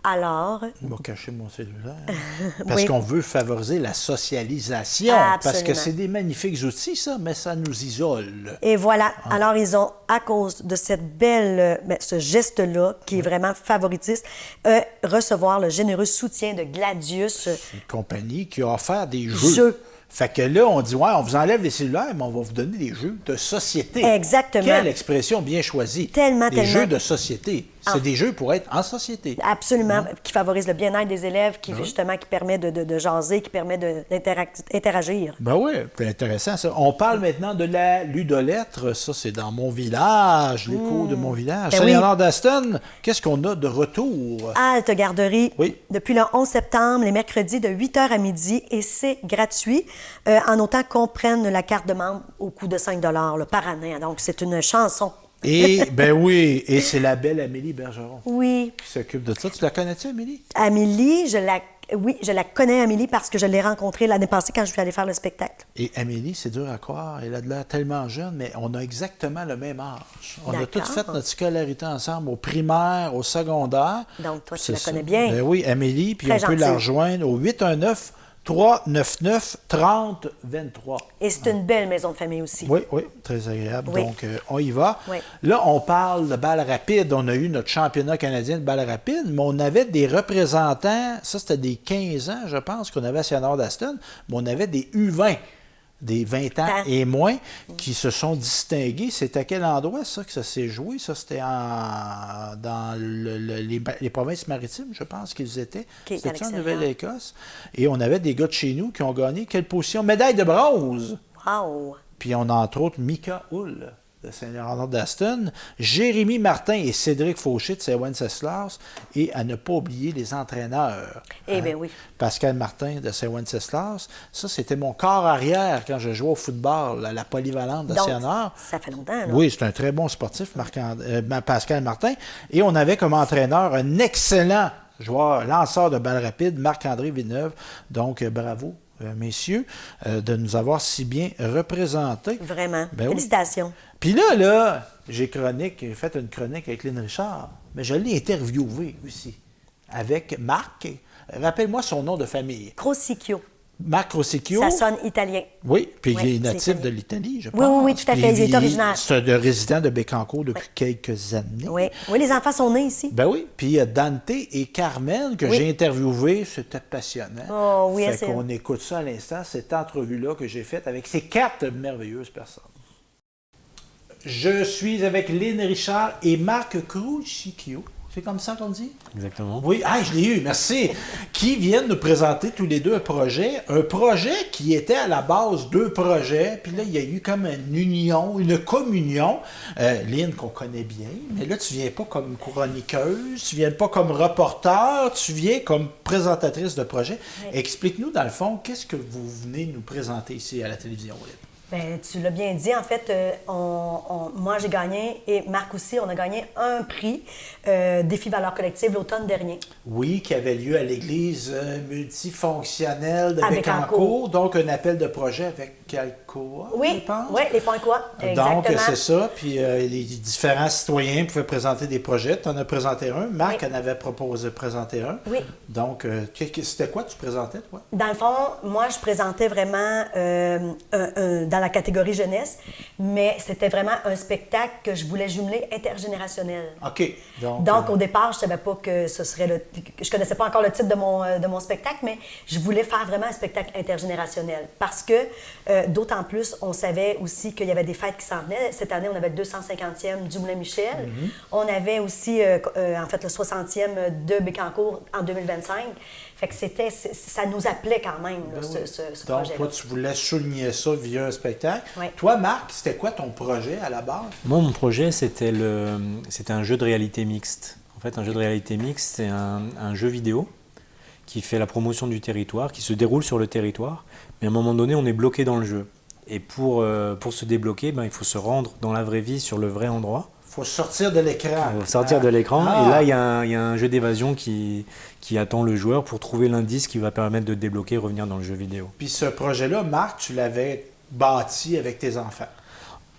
Alors, Je vais cacher mon cellulaire. Parce Oui. qu'on veut favoriser la socialisation. Absolument. Parce que c'est des magnifiques outils, ça, mais ça nous isole. et voilà. Alors, ils ont, à cause de cette belle, ce geste-là, qui est vraiment favoritiste, recevoir le généreux soutien de Gladius. Une compagnie qui a offert des jeux. Jeux. Fait que là, on dit, ouais, on vous enlève les cellulaires, mais on va vous donner des jeux de société. Exactement. Quelle expression bien choisie. Tellement, des tellement. jeux de société. C'est des jeux pour être en société. Absolument, qui favorise le bien-être des élèves, qui justement qui permet de jaser, qui permet d'interagir. Ben oui, c'est intéressant ça. On parle maintenant de la ludolettre. Ça, c'est dans mon village, l'écho de mon village. Ben Saint-Léonard d'Aston, qu'est-ce qu'on a de retour? Halte Garderie, Oui. depuis le 11 septembre, les mercredis de 8 h à midi, et c'est gratuit, en autant qu'on prenne la carte de membre au coût de 5 $ par année. Donc, c'est une chanson. Et, ben oui, et c'est la belle Amélie Bergeron Oui. qui s'occupe de ça. Tu la connais-tu, Amélie? Amélie, je la connais, Amélie, parce que je l'ai rencontrée l'année passée quand je suis allée faire le spectacle. Et Amélie, c'est dur à croire, elle a de l'air tellement jeune, mais on a exactement le même âge. On a D'accord. toutes fait notre scolarité ensemble, au primaire, au secondaire. Donc, toi, tu C'est la ça. connais bien. Ben oui, Amélie, puis Très on peut la gentille. rejoindre au 819-399-3023. Et c'est une belle maison de famille aussi. Oui, oui, très agréable. Oui. Donc, on y va. Oui. Là, on parle de balle rapide. On a eu notre championnat canadien de balle rapide, mais on avait des représentants, ça c'était des 15 ans, je pense, qu'on avait à Saint-Léonard d'Aston, mais on avait des U20, des 20 ans et moins, qui se sont distingués. C'est à quel endroit, ça, que ça s'est joué? Ça, c'était dans les provinces maritimes, je pense qu'ils étaient. à C'était en l'extérieur. Nouvelle-Écosse. Et on avait des gars de chez nous qui ont gagné quelle position? Médaille de bronze! Wow! Puis on a entre autres Mika Hull de Saint-Léonard d'Aston, Jérémy Martin et Cédric Fauché de Saint-Wenceslas, et à ne pas oublier les entraîneurs. Eh bien oui. Pascal Martin de Saint-Wenceslas. Ça, c'était mon corps arrière quand je jouais au football à la polyvalente de Donc, Saint-Léonard. ça fait longtemps, là. Oui, c'est un très bon sportif, Pascal Martin. Et on avait comme entraîneur un excellent joueur, lanceur de balles rapides, Marc-André Villeneuve. Donc, bravo messieurs, de nous avoir si bien représentés. Vraiment. Ben oui. Félicitations. Puis là, j'ai fait une chronique avec Lynn Richard, mais je l'ai interviewé aussi avec Marc. Rappelle-moi son nom de famille. Crocicchio. Marc Crocicchio. Ça sonne italien. Oui, puis Oui, il est c'est natif de italien. l'Italie, je pense. Oui, tout à fait. Puis Il est originaire. C'est un résident de Bécancour depuis quelques années. Oui, les enfants sont nés ici. Ben oui. Puis il y a Dante et Carmen que j'ai interviewé. C'était passionnant. Oh, oui, Fait c'est... qu'on écoute ça à l'instant, cette entrevue-là que j'ai faite avec ces 4 merveilleuses personnes. Je suis avec Lynn Richard et Marc Crocicchio. C'est comme ça qu'on dit? Exactement. Oui, je l'ai eu, merci. Qui viennent nous présenter tous les deux un projet qui était à la base 2 projets, puis là, il y a eu comme une union, une communion. Lynn, qu'on connaît bien, mais là, tu viens pas comme chroniqueuse, tu viens pas comme reporter, tu viens comme présentatrice de projet. Oui. Explique-nous, dans le fond, qu'est-ce que vous venez nous présenter ici à la télévision, Lynn? Bien, tu l'as bien dit. En fait, moi, j'ai gagné, et Marc aussi, on a gagné un prix Défi Valeurs collectives l'automne dernier. Oui, qui avait lieu à l'église multifonctionnelle de Bécancour. Donc, un appel de projet avec Alcoa, je pense. Oui, les fonds Alcoa, exactement. Donc, c'est ça. Puis, les différents citoyens pouvaient présenter des projets. Tu en as présenté un. Marc en avait présenter un. Oui. Donc, c'était quoi tu présentais, toi? Dans le fond, moi, je présentais vraiment dans la catégorie jeunesse, mais c'était vraiment un spectacle que je voulais jumeler intergénérationnel. OK. Donc au départ, je ne savais pas que ce serait je connaissais pas encore le titre de mon spectacle, mais je voulais faire vraiment un spectacle intergénérationnel parce que, d'autant plus, on savait aussi qu'il y avait des fêtes qui s'en venaient. Cette année, on avait le 250e du Moulin-Michel. Mm-hmm. On avait aussi, en fait, le 60e de Bécancour en 2025. Fait que ça nous appelait quand même, là, ce projet-là. Donc, toi, tu voulais souligner ça via un spectacle. Oui. Toi, Marc, c'était quoi ton projet à la base? Moi, mon projet, c'était un jeu de réalité mixte. En fait, un jeu de réalité mixte, c'est un jeu vidéo qui fait la promotion du territoire, qui se déroule sur le territoire, mais à un moment donné, on est bloqué dans le jeu. Et pour se débloquer, il faut se rendre dans la vraie vie, sur le vrai endroit. Il faut sortir de l'écran. Il faut sortir de l'écran. Et là, il y a un jeu d'évasion qui attend le joueur pour trouver l'indice qui va permettre de débloquer et revenir dans le jeu vidéo. Puis ce projet-là, Marc, tu l'avais bâti avec tes enfants?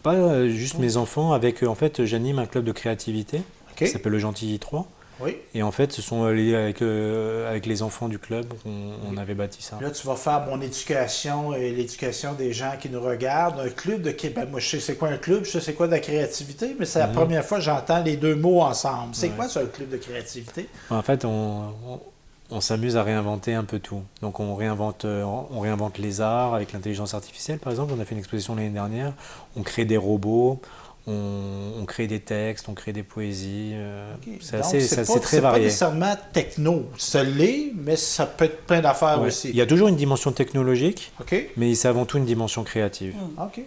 Pas juste mes enfants. En fait, j'anime un club de créativité qui s'appelle le Gentilly 3. Oui. Et en fait, ce sont avec les enfants du club qu'on avait bâti ça. Là, tu vas faire mon éducation et l'éducation des gens qui nous regardent. Un club de... moi, je sais c'est quoi un club, je sais c'est quoi de la créativité, mais c'est la première fois que j'entends les 2 mots ensemble. C'est quoi ça, un club de créativité? En fait, on s'amuse à réinventer un peu tout. Donc, on réinvente les arts avec l'intelligence artificielle, par exemple. On a fait une exposition l'année dernière. On crée des robots. On crée des textes, on crée des poésies. C'est très varié. C'est pas nécessairement techno. Ça l'est, mais ça peut être plein d'affaires aussi. Il y a toujours une dimension technologique, mais c'est avant tout une dimension créative. OK.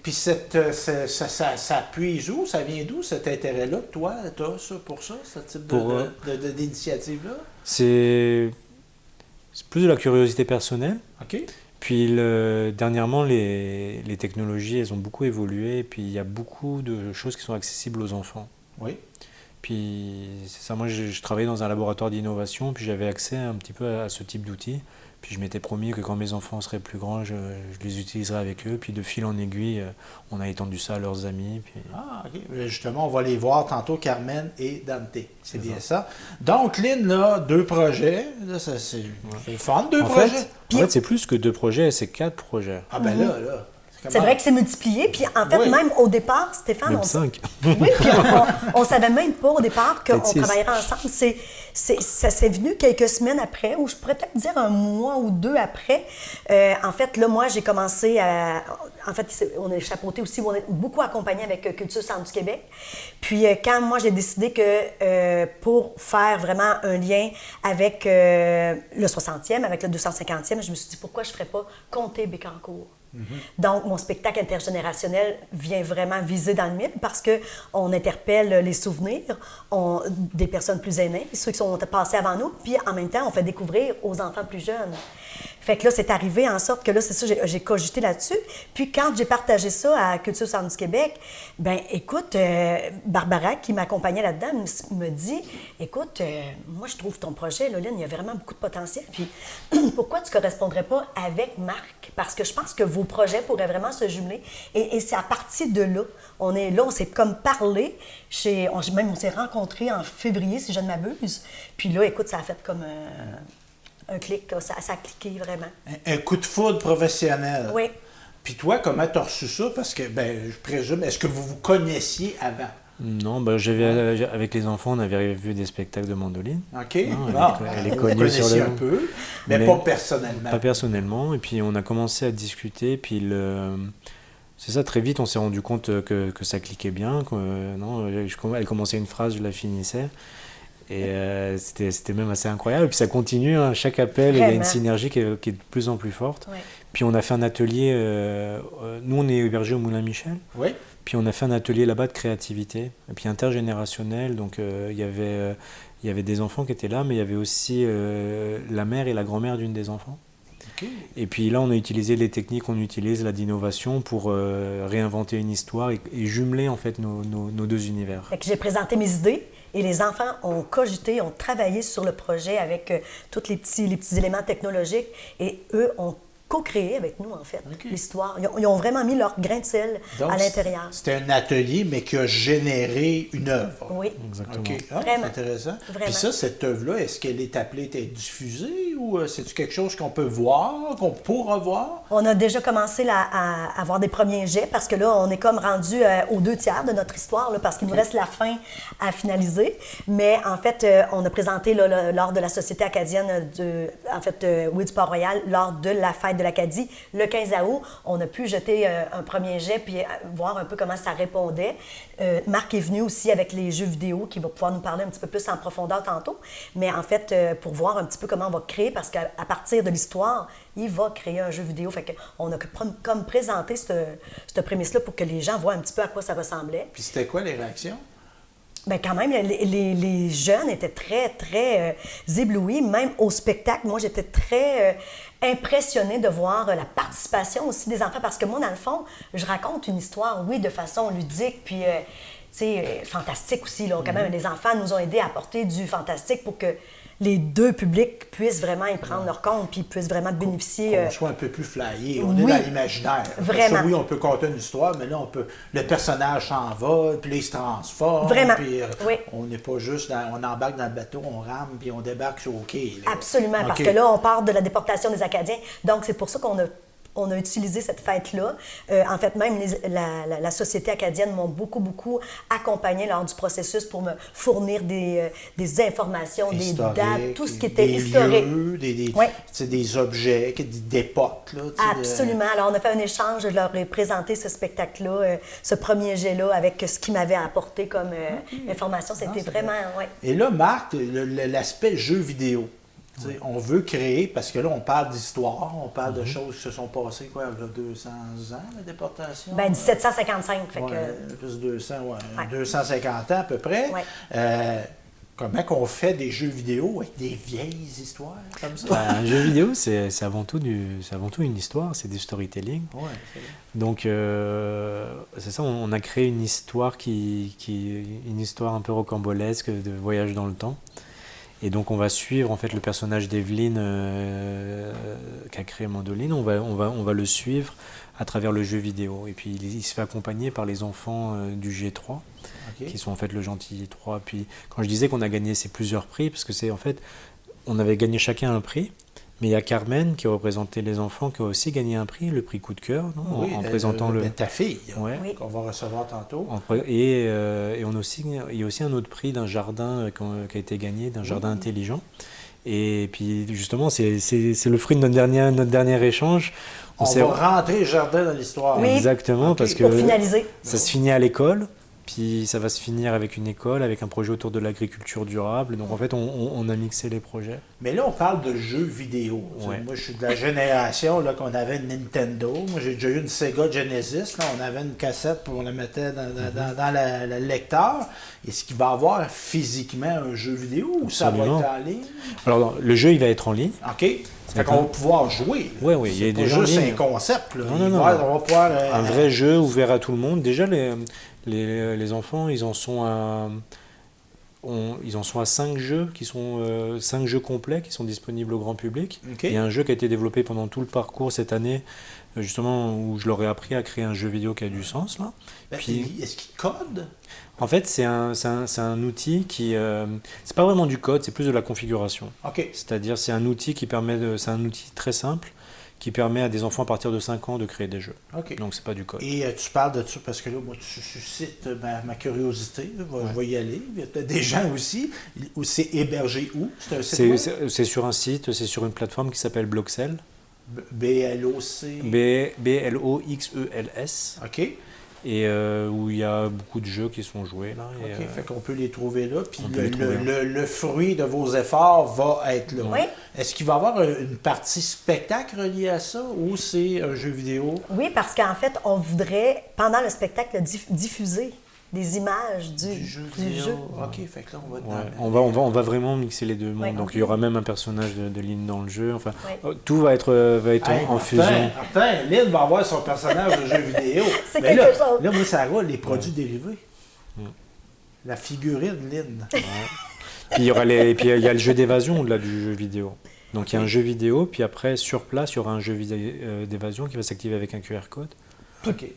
Puis ça puise où? Ça vient d'où, cet intérêt-là que toi, tu as pour ça, ce type d'initiative-là? C'est plus de la curiosité personnelle. OK. Puis dernièrement, les technologies, elles ont beaucoup évolué, et puis il y a beaucoup de choses qui sont accessibles aux enfants. Oui. Puis c'est ça, moi je travaillais dans un laboratoire d'innovation, puis j'avais accès un petit peu à ce type d'outils. Puis je m'étais promis que quand mes enfants seraient plus grands, je les utiliserais avec eux. Puis de fil en aiguille, on a étendu ça à leurs amis. Puis... OK. Justement, on va les voir tantôt, Carmen et Dante. C'est bien ça. Donc, Lynn, là, 2 projets. Là, c'est le fun, 2 projets. En fait, c'est plus que 2 projets, c'est 4 projets. Ah ben là. C'est vrai que c'est multiplié. Puis en fait, même au départ, Stéphane... Même 5. Oui, puis on savait même pas au départ qu'on travaillerait ensemble. Ça s'est venu quelques semaines après, ou je pourrais peut-être dire 1 mois ou 2 après. En fait, là, moi, j'ai commencé à... En fait, on est chapeauté aussi, on est beaucoup accompagné avec Culture Centre du Québec. Puis quand moi, j'ai décidé que pour faire vraiment un lien avec le 60e, avec le 250e, je me suis dit, pourquoi je ne ferais pas Comté Bécancour? Donc, mon spectacle intergénérationnel vient vraiment viser dans le mille parce qu'on interpelle les souvenirs des personnes plus aînées, ceux qui sont passés avant nous, puis en même temps, on fait découvrir aux enfants plus jeunes. Fait que là, c'est arrivé en sorte que là, c'est ça, j'ai cogité là-dessus. Puis quand j'ai partagé ça à Culture Centre du Québec, ben écoute, Barbara, qui m'accompagnait là-dedans, me dit, écoute, moi, je trouve ton projet, Loline, il y a vraiment beaucoup de potentiel. Puis pourquoi tu ne correspondrais pas avec Marc? Parce que je pense que vos projets pourraient vraiment se jumeler. Et c'est à partir de là, on s'est comme parlé. On s'est rencontrés en février, si je ne m'abuse. Puis là, écoute, ça a fait comme un clic, là, ça a cliqué vraiment. Un coup de foudre professionnel. Oui. Puis toi, comment tu as reçu ça? Parce que, je présume, est-ce que vous vous connaissiez avant? Non, avec les enfants, on avait vu des spectacles de mandoline. OK. Elle est connue sur le... un peu, mais pas personnellement. Pas personnellement. Et puis, on a commencé à discuter. Puis, c'est ça, très vite, on s'est rendu compte que ça cliquait bien. Elle commençait une phrase, je la finissais. Et c'était même assez incroyable. Et puis, ça continue. Hein, chaque appel, il y a une synergie qui est de plus en plus forte. Ouais. Puis, on a fait un atelier. Nous, on est hébergés au Moulin Michel. Oui. Puis on a fait un atelier là-bas de créativité, et puis intergénérationnel. Donc il y avait des enfants qui étaient là, mais il y avait aussi la mère et la grand-mère d'une des enfants. Okay. Et puis là, on a utilisé les techniques qu'on utilise là d'innovation pour réinventer une histoire et jumeler en fait nos deux univers. Fait que j'ai présenté mes idées. Et les enfants ont cogité, ont travaillé sur le projet avec tous les petits éléments technologiques. Et eux ont co-créé avec nous, en fait, l'histoire. Ils ont vraiment mis leur grain de sel à l'intérieur. C'était un atelier, mais qui a généré une œuvre. Oui. Exactement. Okay. C'est intéressant. Vraiment. Puis ça, cette œuvre-là, est-ce qu'elle est appelée à être diffusée ou c'est-tu quelque chose qu'on peut voir, qu'on pourra voir? On a déjà commencé à avoir des premiers jets parce que là, on est comme rendu aux 2/3 de notre histoire là, parce qu'il nous reste la fin à finaliser. Mais en fait, on a présenté là, lors de la Société acadienne du Port-Royal, lors de la fête de l'Acadie, le 15 août, on a pu jeter un premier jet puis voir un peu comment ça répondait. Marc est venu aussi avec les jeux vidéo qui va pouvoir nous parler un petit peu plus en profondeur tantôt. Mais en fait, pour voir un petit peu comment on va créer, parce qu'à partir de l'histoire, il va créer un jeu vidéo. Fait qu'on a comme présenté cette prémisse-là pour que les gens voient un petit peu à quoi ça ressemblait. Puis c'était quoi les réactions? Bien, quand même, les jeunes étaient très, très éblouis. Même au spectacle, moi, j'étais très impressionnée de voir la participation aussi des enfants. Parce que moi, dans le fond, je raconte une histoire, oui, de façon ludique, puis, tu sais, fantastique aussi. Là. Quand même, les enfants nous ont aidés à apporter du fantastique pour que les deux publics puissent vraiment y prendre leur compte puis puissent vraiment bénéficier. Qu'on soit un peu plus flyé. On est dans l'imaginaire. Vraiment. Oui, on peut conter une histoire, mais là, le personnage s'en va, puis là, il se transforme. Vraiment. Puis, oui. On n'est pas juste on embarque dans le bateau, on rame, puis on débarque sur le quai. Là. Absolument, parce que là, on part de la déportation des Acadiens. Donc, c'est pour ça qu'on a utilisé cette fête-là. En fait, même la Société acadienne m'ont beaucoup, beaucoup accompagné lors du processus pour me fournir des informations, des dates, tout ce qui était historique. Des objets, des époques. Là, absolument. Alors, on a fait un échange. Je leur ai présenté ce spectacle-là, ce premier jet-là, avec ce qu'il m'avait apporté comme information. C'était vraiment... Ouais. Et là, Marc, l'aspect jeu vidéo. On veut créer, parce que là, on parle d'histoire, on parle de choses qui se sont passées, quoi, il y a 200 ans, la déportation? Bien, 1755. Fait plus 200, 250 ans à peu près. Ouais. Comment qu'on fait des jeux vidéo avec des vieilles histoires comme ça? Un jeu vidéo, c'est avant tout une histoire, c'est du storytelling. Ouais, c'est vrai. Donc, c'est ça, on a créé une histoire une histoire un peu rocambolesque de voyage dans le temps. Et donc on va suivre en fait le personnage d'Evelyne qu'a créé Mandoline, on va le suivre à travers le jeu vidéo. Et puis il se fait accompagner par les enfants du G3, qui sont en fait le gentil 3. Puis quand je disais qu'on a gagné ces plusieurs prix, parce que c'est en fait, on avait gagné chacun un prix, mais il y a Carmen qui représentait les enfants qui a aussi gagné un prix, le prix coup de cœur, en présentant ta fille, qu'on va recevoir tantôt. Et il y a aussi un autre prix d'un jardin qui a été gagné, d'un jardin intelligent. Et puis justement, c'est le fruit de notre dernier échange. On va rentrer le jardin dans l'histoire. Oui. Exactement, parce que pour finaliser. Ça se finit à l'école. Puis ça va se finir avec une école, avec un projet autour de l'agriculture durable. Donc en fait, on a mixé les projets. Mais là, on parle de jeux vidéo. Ouais. Moi, je suis de la génération là, qu'on avait une Nintendo. Moi, j'ai déjà eu une Sega Genesis. Là, on avait une cassette, puis on la mettait dans le lecteur. Est-ce qu'il va y avoir physiquement un jeu vidéo ou ça va être en ligne? Alors, le jeu, il va être en ligne. OK. Fait qu'on va pouvoir jouer. Oui, il y a des gens juste en ligne. un concept. Là. Non. On va pouvoir, un vrai jeu ouvert à tout le monde. Déjà, les enfants, ils en sont à 5 jeux, 5 jeux complets qui sont disponibles au grand public. Okay. Il y a un jeu qui a été développé pendant tout le parcours cette année, justement, où je leur ai appris à créer un jeu vidéo qui a du sens. Là. Puis, est-ce qu'ils codent? En fait, c'est un outil qui... c'est pas vraiment du code, c'est plus de la configuration. Okay. C'est-à-dire, c'est un outil c'est un outil très simple qui permet à des enfants à partir de 5 ans de créer des jeux. Okay. Donc, c'est pas du code. Et tu parles de ça parce que là, moi, tu suscites ma curiosité. Je vais y aller. Il y a des gens aussi. C'est hébergé où? C'est un site web? C'est sur un site, c'est sur une plateforme qui s'appelle Bloxel. B-L-O-C... B-L-O-X-E-L-S. OK. Et où il y a beaucoup de jeux qui sont joués là. OK, fait qu'on peut les trouver là. Puis le fruit de vos efforts va être là. Oui. Est-ce qu'il va y avoir une partie spectacle reliée à ça ou c'est un jeu vidéo? Oui, parce qu'en fait, on voudrait, pendant le spectacle, diffuser des images du jeu. OK, fait que là, on va vraiment mixer les deux mondes. Ouais, donc il y aura même un personnage de Lynn dans le jeu. Enfin, tout va être en fusion. Enfin, Lynn va avoir son personnage de jeu vidéo. C'est quelque chose. Là, moi, ça roule les produits dérivés. La figurine Lynn. Puis il y a le jeu d'évasion au-delà du jeu vidéo. Donc il y a un jeu vidéo, puis après, sur place, il y aura un jeu d'évasion qui va s'activer avec un QR code.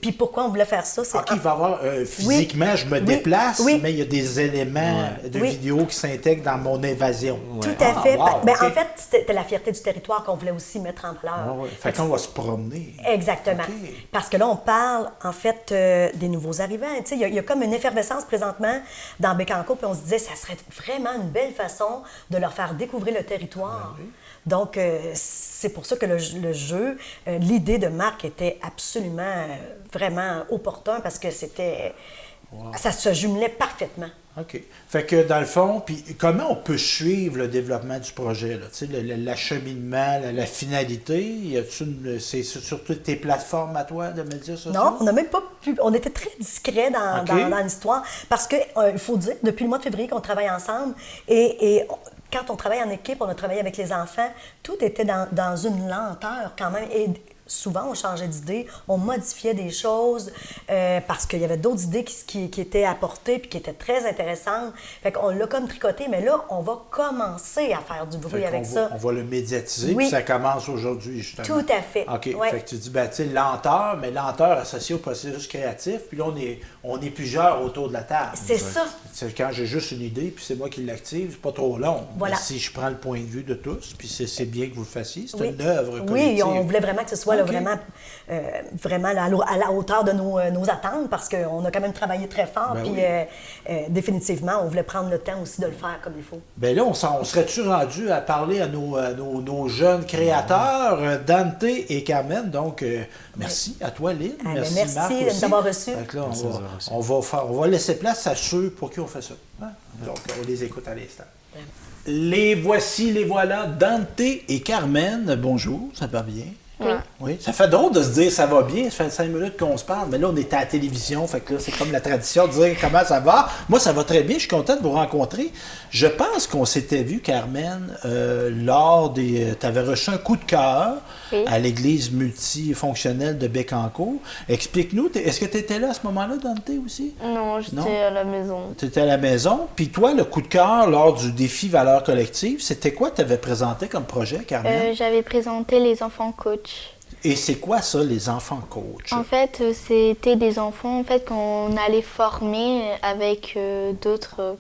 Puis pourquoi on voulait faire ça? C'est il va y avoir physiquement, je me déplace, mais il y a des éléments de vidéo qui s'intègrent dans mon évasion. Tout à fait. En fait, c'était la fierté du territoire qu'on voulait aussi mettre en valeur. Fait qu'on va se promener. Exactement. Parce que là, on parle, en fait, des nouveaux arrivants. Il y a comme une effervescence présentement dans Bécancour, puis on se disait que ça serait vraiment une belle façon de leur faire découvrir le territoire. Donc, c'est pour ça que le jeu, l'idée de Marc était absolument, vraiment opportun parce que c'était... Ça se jumelait parfaitement. OK. Fait que dans le fond, puis comment on peut suivre le développement du projet, là? L'acheminement, la finalité, c'est sur toutes tes plateformes à toi de médias sociaux? Non, on n'a même pas pu... On était très discrets dans l'histoire parce que, il faut dire, depuis le mois de février qu'on travaille ensemble et quand on travaille en équipe, on a travaillé avec les enfants, tout était dans une lenteur quand même. Et souvent, on changeait d'idée, on modifiait des choses parce qu'il y avait d'autres idées qui étaient apportées puis qui étaient très intéressantes. Fait qu'on l'a comme tricoté, mais là, on va commencer à faire du bruit avec ça. On va le médiatiser, puis ça commence aujourd'hui, justement. Tout à fait. OK. Fait que tu dis, tu sais, lenteur, mais lenteur associée au processus créatif, puis là, on est plusieurs autour de la table. C'est ça. C'est quand j'ai juste une idée, puis c'est moi qui l'active, c'est pas trop long. Voilà. Mais si je prends le point de vue de tous, puis c'est bien que vous le fassiez, c'est une œuvre collective. Oui, on voulait vraiment que ce soit là, vraiment à la hauteur de nos attentes, parce qu'on a quand même travaillé très fort, puis définitivement, on voulait prendre le temps aussi de le faire comme il faut. Bien là, on serait-tu rendu à parler à nos jeunes créateurs, Dante et Carmen, donc merci à toi, Lynn. Merci Marc de nous avoir reçus. Là, on va laisser place à ceux pour qui on fait ça. Hein? Donc, on les écoute à l'instant. Les voici, les voilà, Dante et Carmen. Bonjour, ça va bien? Oui. Ça fait drôle de se dire ça va bien, ça fait 5 minutes qu'on se parle, mais là on est à la télévision, fait que là c'est comme la tradition de dire comment ça va. Moi ça va très bien, je suis content de vous rencontrer. Je pense qu'on s'était vu, Carmen, lors des... Tu avais reçu un coup de cœur à l'église multifonctionnelle de Bécancour. Explique-nous, est-ce que tu étais là à ce moment-là, Dante, aussi? Non, j'étais à la maison. Tu étais à la maison, puis toi, le coup de cœur lors du défi Valeurs collectives, c'était quoi que tu avais présenté comme projet, Carmen? J'avais présenté les enfants coach. Et c'est quoi ça, les enfants coach? En fait, c'était des enfants qu'on allait former avec d'autres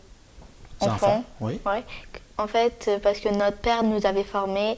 enfants. Oui. Ouais. En fait, parce que notre père nous avait formés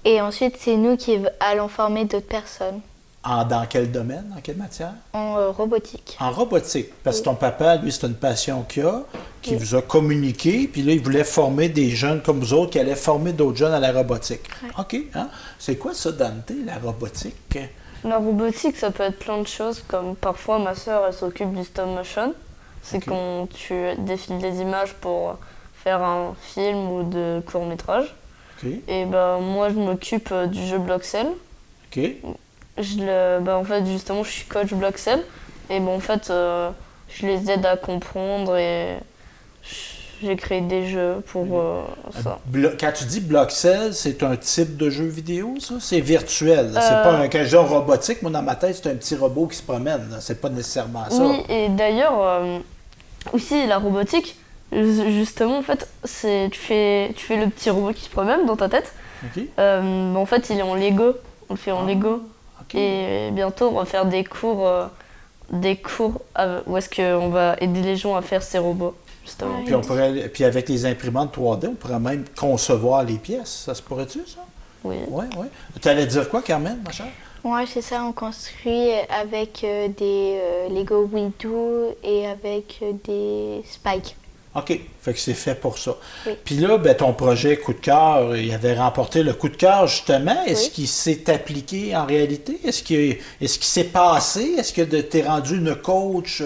et ensuite c'est nous qui allons former d'autres personnes. Dans quel domaine? En quelle matière? En robotique. En robotique. Parce que ton papa, lui, c'est une passion qu'il a, qui vous a communiqué, puis là, il voulait former des jeunes comme vous autres qui allaient former d'autres jeunes à la robotique. Ouais. OK. Hein? C'est quoi ça, Dante, la robotique? La robotique, ça peut être plein de choses, comme parfois ma sœur, elle s'occupe du stop motion. C'est quand tu défiles des images pour faire un film ou de court-métrage. Et moi, je m'occupe du jeu Bloxel. OK. En fait, justement, je suis coach Bloxel. Et en fait, je les aide à comprendre et j'ai créé des jeux pour ça. Quand tu dis Bloxel, c'est un type de jeu vidéo, ça? C'est virtuel. Là. C'est pas un genre robotique. Moi, dans ma tête, c'est un petit robot qui se promène. Là. C'est pas nécessairement ça. Oui, et d'ailleurs, aussi la robotique, justement, en fait, tu fais le petit robot qui se promène dans ta tête. OK. En fait, il est en Lego. On le fait en Lego. OK. Et bientôt, on va faire des cours où est-ce qu'on va aider les gens à faire ces robots, justement. Puis avec les imprimantes 3D, on pourrait même concevoir les pièces. Ça se pourrait-tu, ça? Oui. Oui, oui. Tu allais dire quoi, Carmen, ma chère? Ouais, c'est ça, on construit avec des Lego WeDo et avec des Spikes. OK. Fait que c'est fait pour ça. Oui. Puis là, ton projet Coup de cœur, il avait remporté le Coup de cœur, justement. Est-ce qu'il s'est appliqué en réalité? Est-ce qu'il s'est passé? Est-ce que tu es rendu une coach?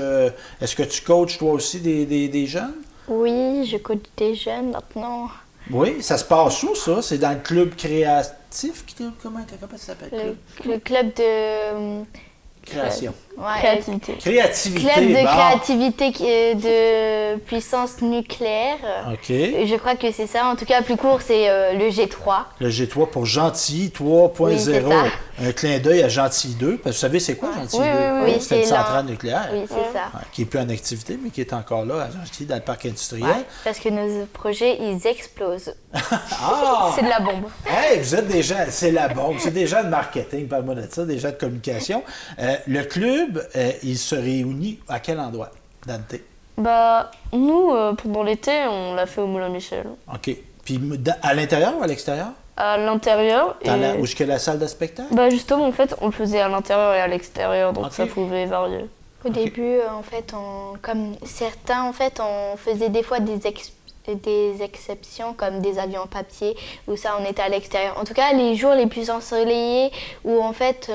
Est-ce que tu coaches toi aussi des jeunes? Oui, je coach des jeunes maintenant. Oui, ça se passe où, ça? C'est dans le club créatif? Comment ça s'appelle? Le club de... Création. Ouais. Créativité. Créativité. Club de créativité de puissance nucléaire. OK. Je crois que c'est ça. En tout cas, plus court, c'est le G3. Le G3 pour Gentilly 3.0. Oui, c'est ça. Un clin d'œil à Gentilly 2. Parce que vous savez, c'est quoi Gentilly 2? Oui, c'est une centrale nucléaire. Oui, c'est ça. Qui n'est plus en activité, mais qui est encore là à Gentilly, dans le parc industriel. Ouais, parce que nos projets, ils explosent. Ah! C'est de la bombe. Hey, vous êtes des gens, c'est la bombe. C'est des gens de marketing, parle-moi de ça, des gens de communication. Le club, il se réunit à quel endroit, Dante? Nous, pendant l'été, on l'a fait au Moulin-Michel. OK. Puis à l'intérieur ou à l'extérieur? À l'intérieur. Où est-ce que la salle de spectacle? Justement, en fait, on le faisait à l'intérieur et à l'extérieur, donc ça pouvait varier. Au début, en fait, comme certains, en fait, on faisait des fois des exceptions comme des avions en papier où ça on était à l'extérieur. En tout cas, les jours les plus ensoleillés où en fait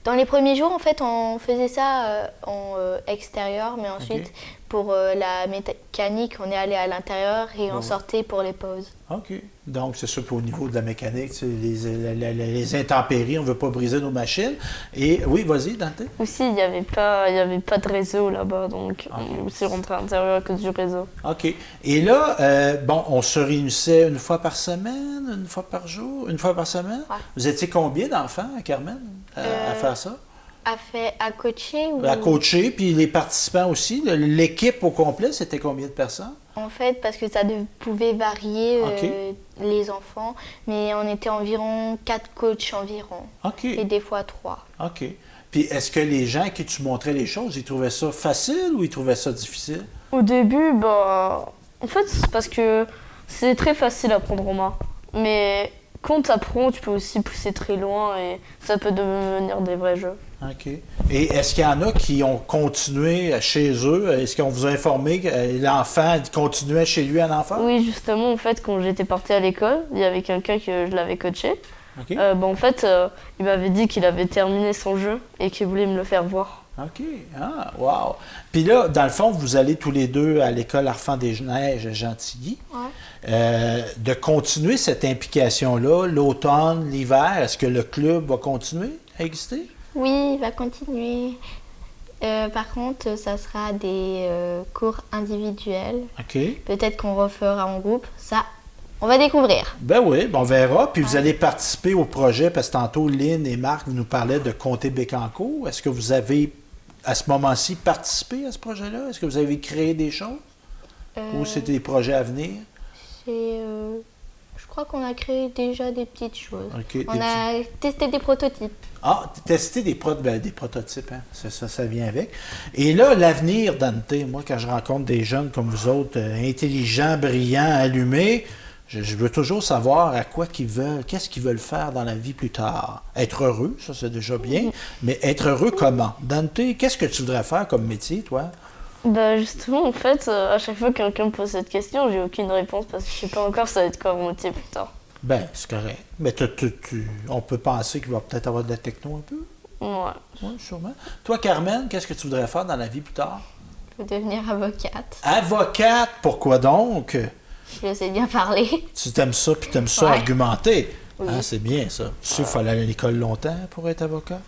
dans les premiers jours en fait on faisait ça en extérieur, mais ensuite pour la mécanique on est allé à l'intérieur et on sortait pour les pauses. OK. Donc, c'est ça pour au niveau de la mécanique, les intempéries, on ne veut pas briser nos machines. Et oui, vas-y, Dante. Aussi, il n'y avait pas de réseau là-bas, donc on est aussi rentré à l'intérieur à cause du réseau. OK. Et là, on se réunissait une fois par semaine, une fois par jour, une fois par semaine? Ouais. Vous étiez combien d'enfants, Carmen, à faire ça? À coacher ou... À coacher, puis les participants aussi. L'équipe au complet, c'était combien de personnes? En fait, parce que ça pouvait varier les enfants, mais on était environ 4 coachs environ. OK. Et des fois 3. OK. Puis est-ce que les gens à qui tu montrais les choses, ils trouvaient ça facile ou ils trouvaient ça difficile? Au début, en fait, c'est parce que c'est très facile à prendre en main. Mais quand tu apprends, tu peux aussi pousser très loin et ça peut devenir des vrais jeux. OK. Et est-ce qu'il y en a qui ont continué chez eux? Est-ce qu'on vous a informé que l'enfant continuait chez lui en enfant? Oui, justement, en fait, quand j'étais partie à l'école, il y avait quelqu'un que je l'avais coaché. OK. En fait, il m'avait dit qu'il avait terminé son jeu et qu'il voulait me le faire voir. OK. Ah, wow. Puis là, dans le fond, vous allez tous les deux à l'école Arfand-des-Neiges à Gentilly. Ouais. De continuer cette implication-là, l'automne, l'hiver, est-ce que le club va continuer à exister? Oui, il va continuer. Par contre, ça sera des cours individuels. OK. Peut-être qu'on refera en groupe. Ça, on va découvrir. Ben oui, on verra. Puis vous allez participer au projet, parce que tantôt, Lynn et Marc vous nous parlaient de Comté Bécancour. Est-ce que vous avez, à ce moment-ci, participé à ce projet-là? Est-ce que vous avez créé des choses? Ou c'était des projets à venir? Je crois qu'on a créé déjà des petites choses. Okay, on a testé des prototypes. Ah, tester des prototypes, hein? Ça vient avec. Et là, l'avenir, Dante, moi, quand je rencontre des jeunes comme vous autres, intelligents, brillants, allumés, je veux toujours savoir à quoi qu'ils veulent, qu'est-ce qu'ils veulent faire dans la vie plus tard. Être heureux, ça c'est déjà bien, mais être heureux comment? Dante, qu'est-ce que tu voudrais faire comme métier, toi? Justement, en fait, à chaque fois que quelqu'un me pose cette question, j'ai aucune réponse parce que je sais pas encore ça va être quoi mon métier plus tard. Ben, c'est correct. Mais on peut penser qu'il va peut-être avoir de la techno un peu? Ouais. Oui, sûrement. Toi, Carmen, qu'est-ce que tu voudrais faire dans la vie plus tard? Je veux devenir avocate. Avocate? Pourquoi donc? Je sais bien parler. Tu t'aimes ça, puis t'aimes ça argumenter. Oui. Hein, c'est bien, ça. Tu sais, il faut aller à l'école longtemps pour être avocat?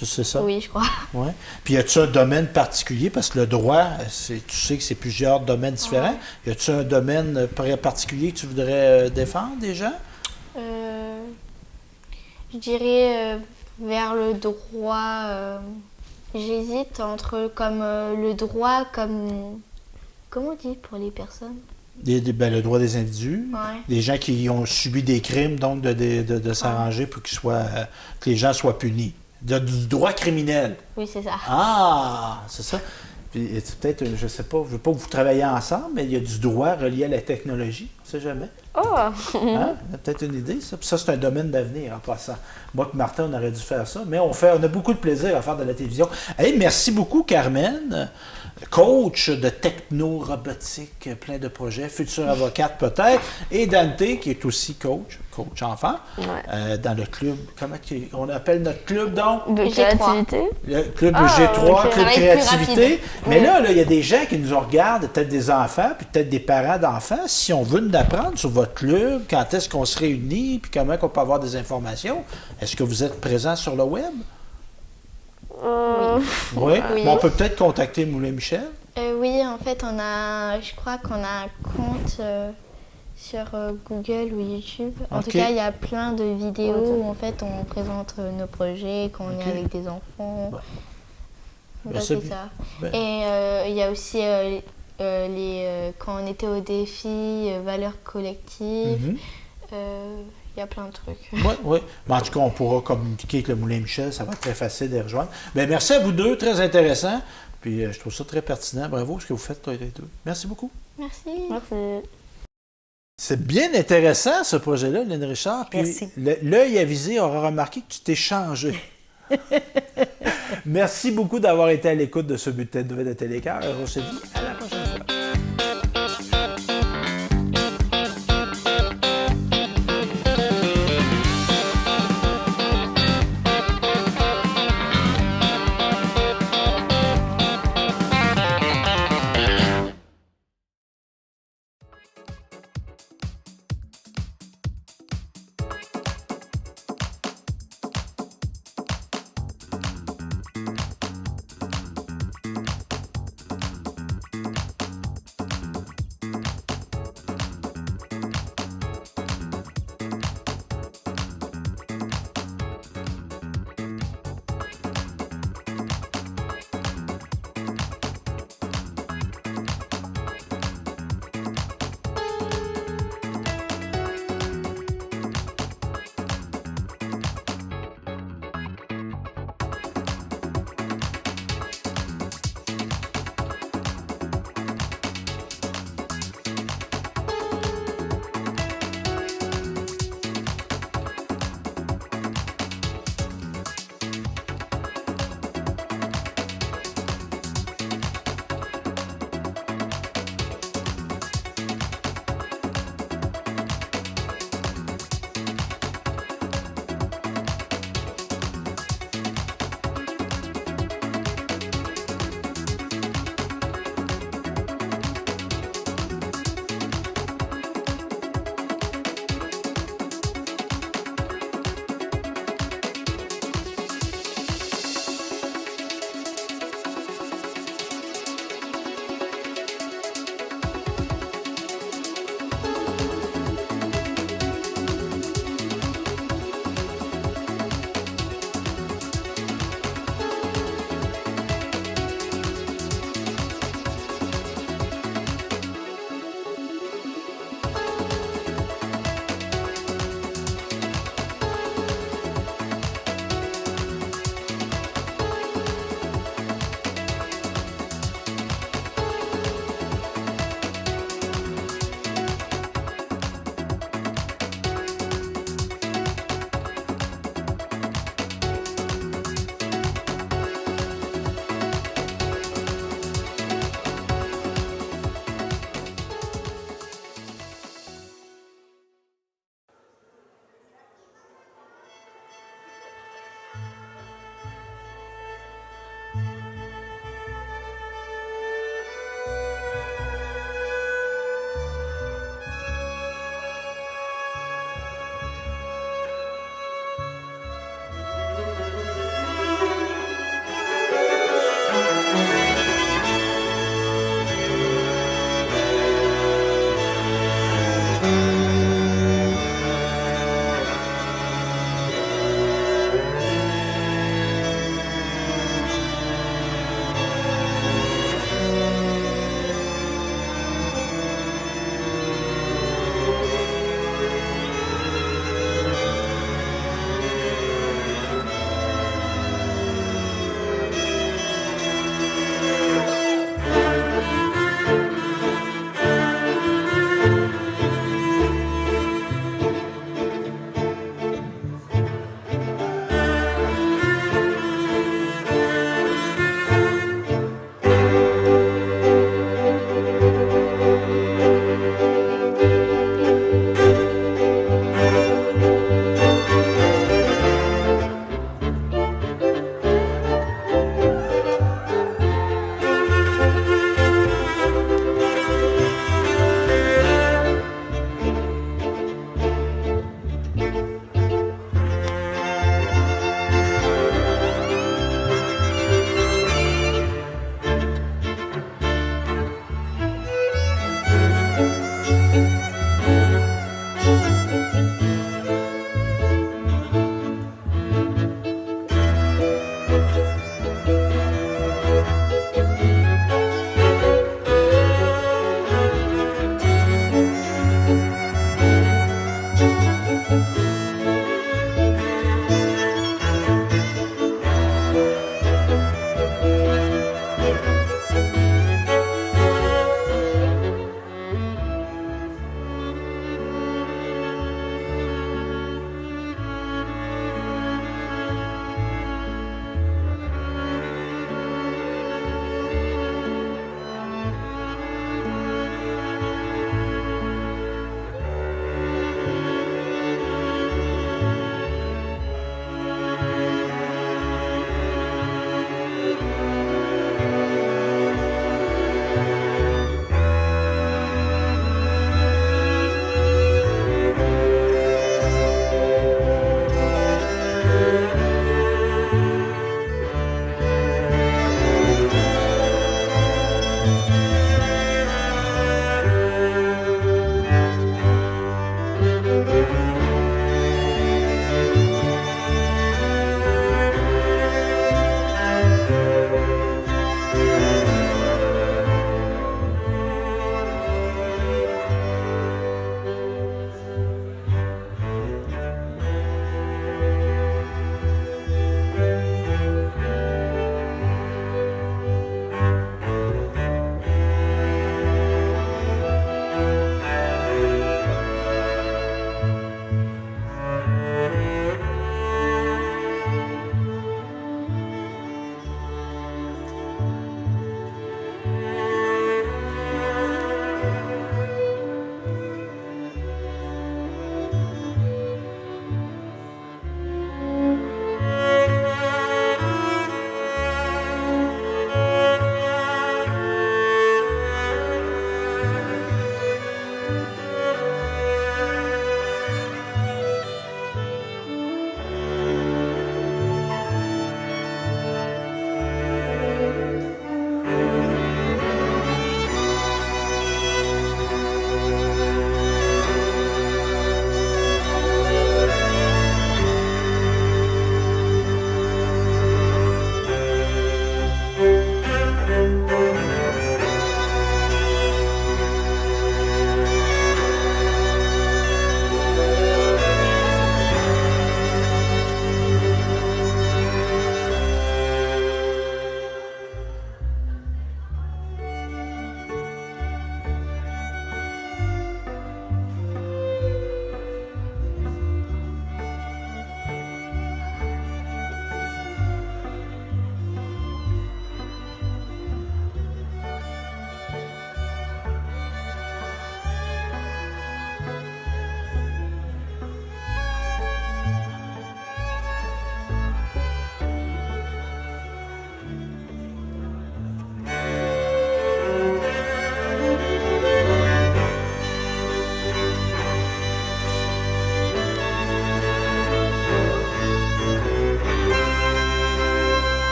C'est ça? Oui, je crois. Ouais. Puis, y a-tu un domaine particulier? Parce que le droit, tu sais que c'est plusieurs domaines différents. Y a-tu un domaine particulier que tu voudrais défendre, des gens? Je dirais vers le droit. J'hésite entre comme le droit, comme. Comment on dit pour les personnes? Le droit des individus, Ouais. des gens qui ont subi des crimes, donc de s'arranger pour que les gens soient punis. Du droit criminel. Oui, c'est ça. Ah, c'est ça. Puis c'est peut-être, je sais pas, je veux pas que vous travaillez ensemble, mais il y a du droit relié à la technologie, on ne sait jamais. Oh! Hein? Il y a peut-être une idée, ça. Puis ça, c'est un domaine d'avenir en passant. Moi et Martin, on aurait dû faire ça, mais on a beaucoup de plaisir à faire de la télévision. Hey, merci beaucoup, Carmen. Coach de techno-robotique, plein de projets, future avocate peut-être, et Dante, qui est aussi coach enfant, dans le club, on appelle notre club donc? De créativité. Le club G3, ok. club créativité. Mais là, il y a des gens qui nous regardent, peut-être des enfants, puis peut-être des parents d'enfants. Si on veut nous apprendre sur votre club, quand est-ce qu'on se réunit, puis comment on peut avoir des informations, est-ce que vous êtes présent sur le web? Oui. Oui. Bon, on peut peut-être contacter Moulin Michel. Oui, en fait, je crois qu'on a un compte sur Google ou YouTube. En tout cas, il y a plein de vidéos où en fait on présente nos projets quand on est avec des enfants. Ben, c'est c'est ça. ben. Et il y a aussi quand on était au défi valeurs collectives. Il y a plein de trucs. Oui. Mais en tout cas, on pourra communiquer avec le Moulin Michel. Ça va être très facile de les rejoindre. Bien, merci à vous deux. Très intéressant. Puis je trouve ça très pertinent. Bravo ce que vous faites, toi et les deux. Merci beaucoup. Merci. Merci. C'est bien intéressant, ce projet-là, Lynn Richard. Puis Merci. l'œil avisé aura remarqué que tu t'es changé. Merci beaucoup d'avoir été à l'écoute de ce bulletin de nouvelles de Télécœur. On se dit à la prochaine fois.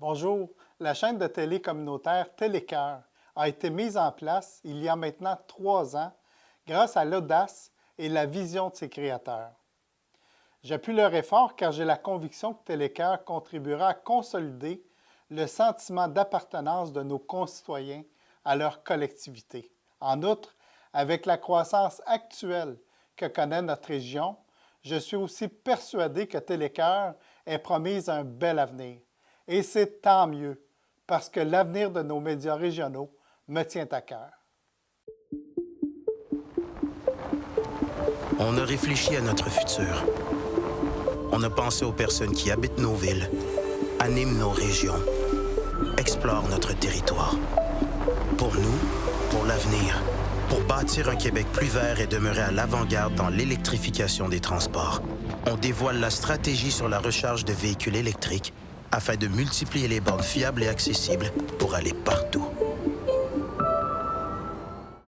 Bonjour, la chaîne de télé communautaire Télécœur a été mise en place il y a maintenant 3 ans grâce à l'audace et la vision de ses créateurs. J'appuie leur effort car j'ai la conviction que Télécœur contribuera à consolider le sentiment d'appartenance de nos concitoyens à leur collectivité. En outre, avec la croissance actuelle que connaît notre région, je suis aussi persuadé que Télécœur est promise un bel avenir. Et c'est tant mieux, parce que l'avenir de nos médias régionaux me tient à cœur. On a réfléchi à notre futur. On a pensé aux personnes qui habitent nos villes, animent nos régions, explorent notre territoire. Pour nous, pour l'avenir, pour bâtir un Québec plus vert et demeurer à l'avant-garde dans l'électrification des transports, on dévoile la stratégie sur la recharge de véhicules électriques afin de multiplier les bornes fiables et accessibles pour aller partout.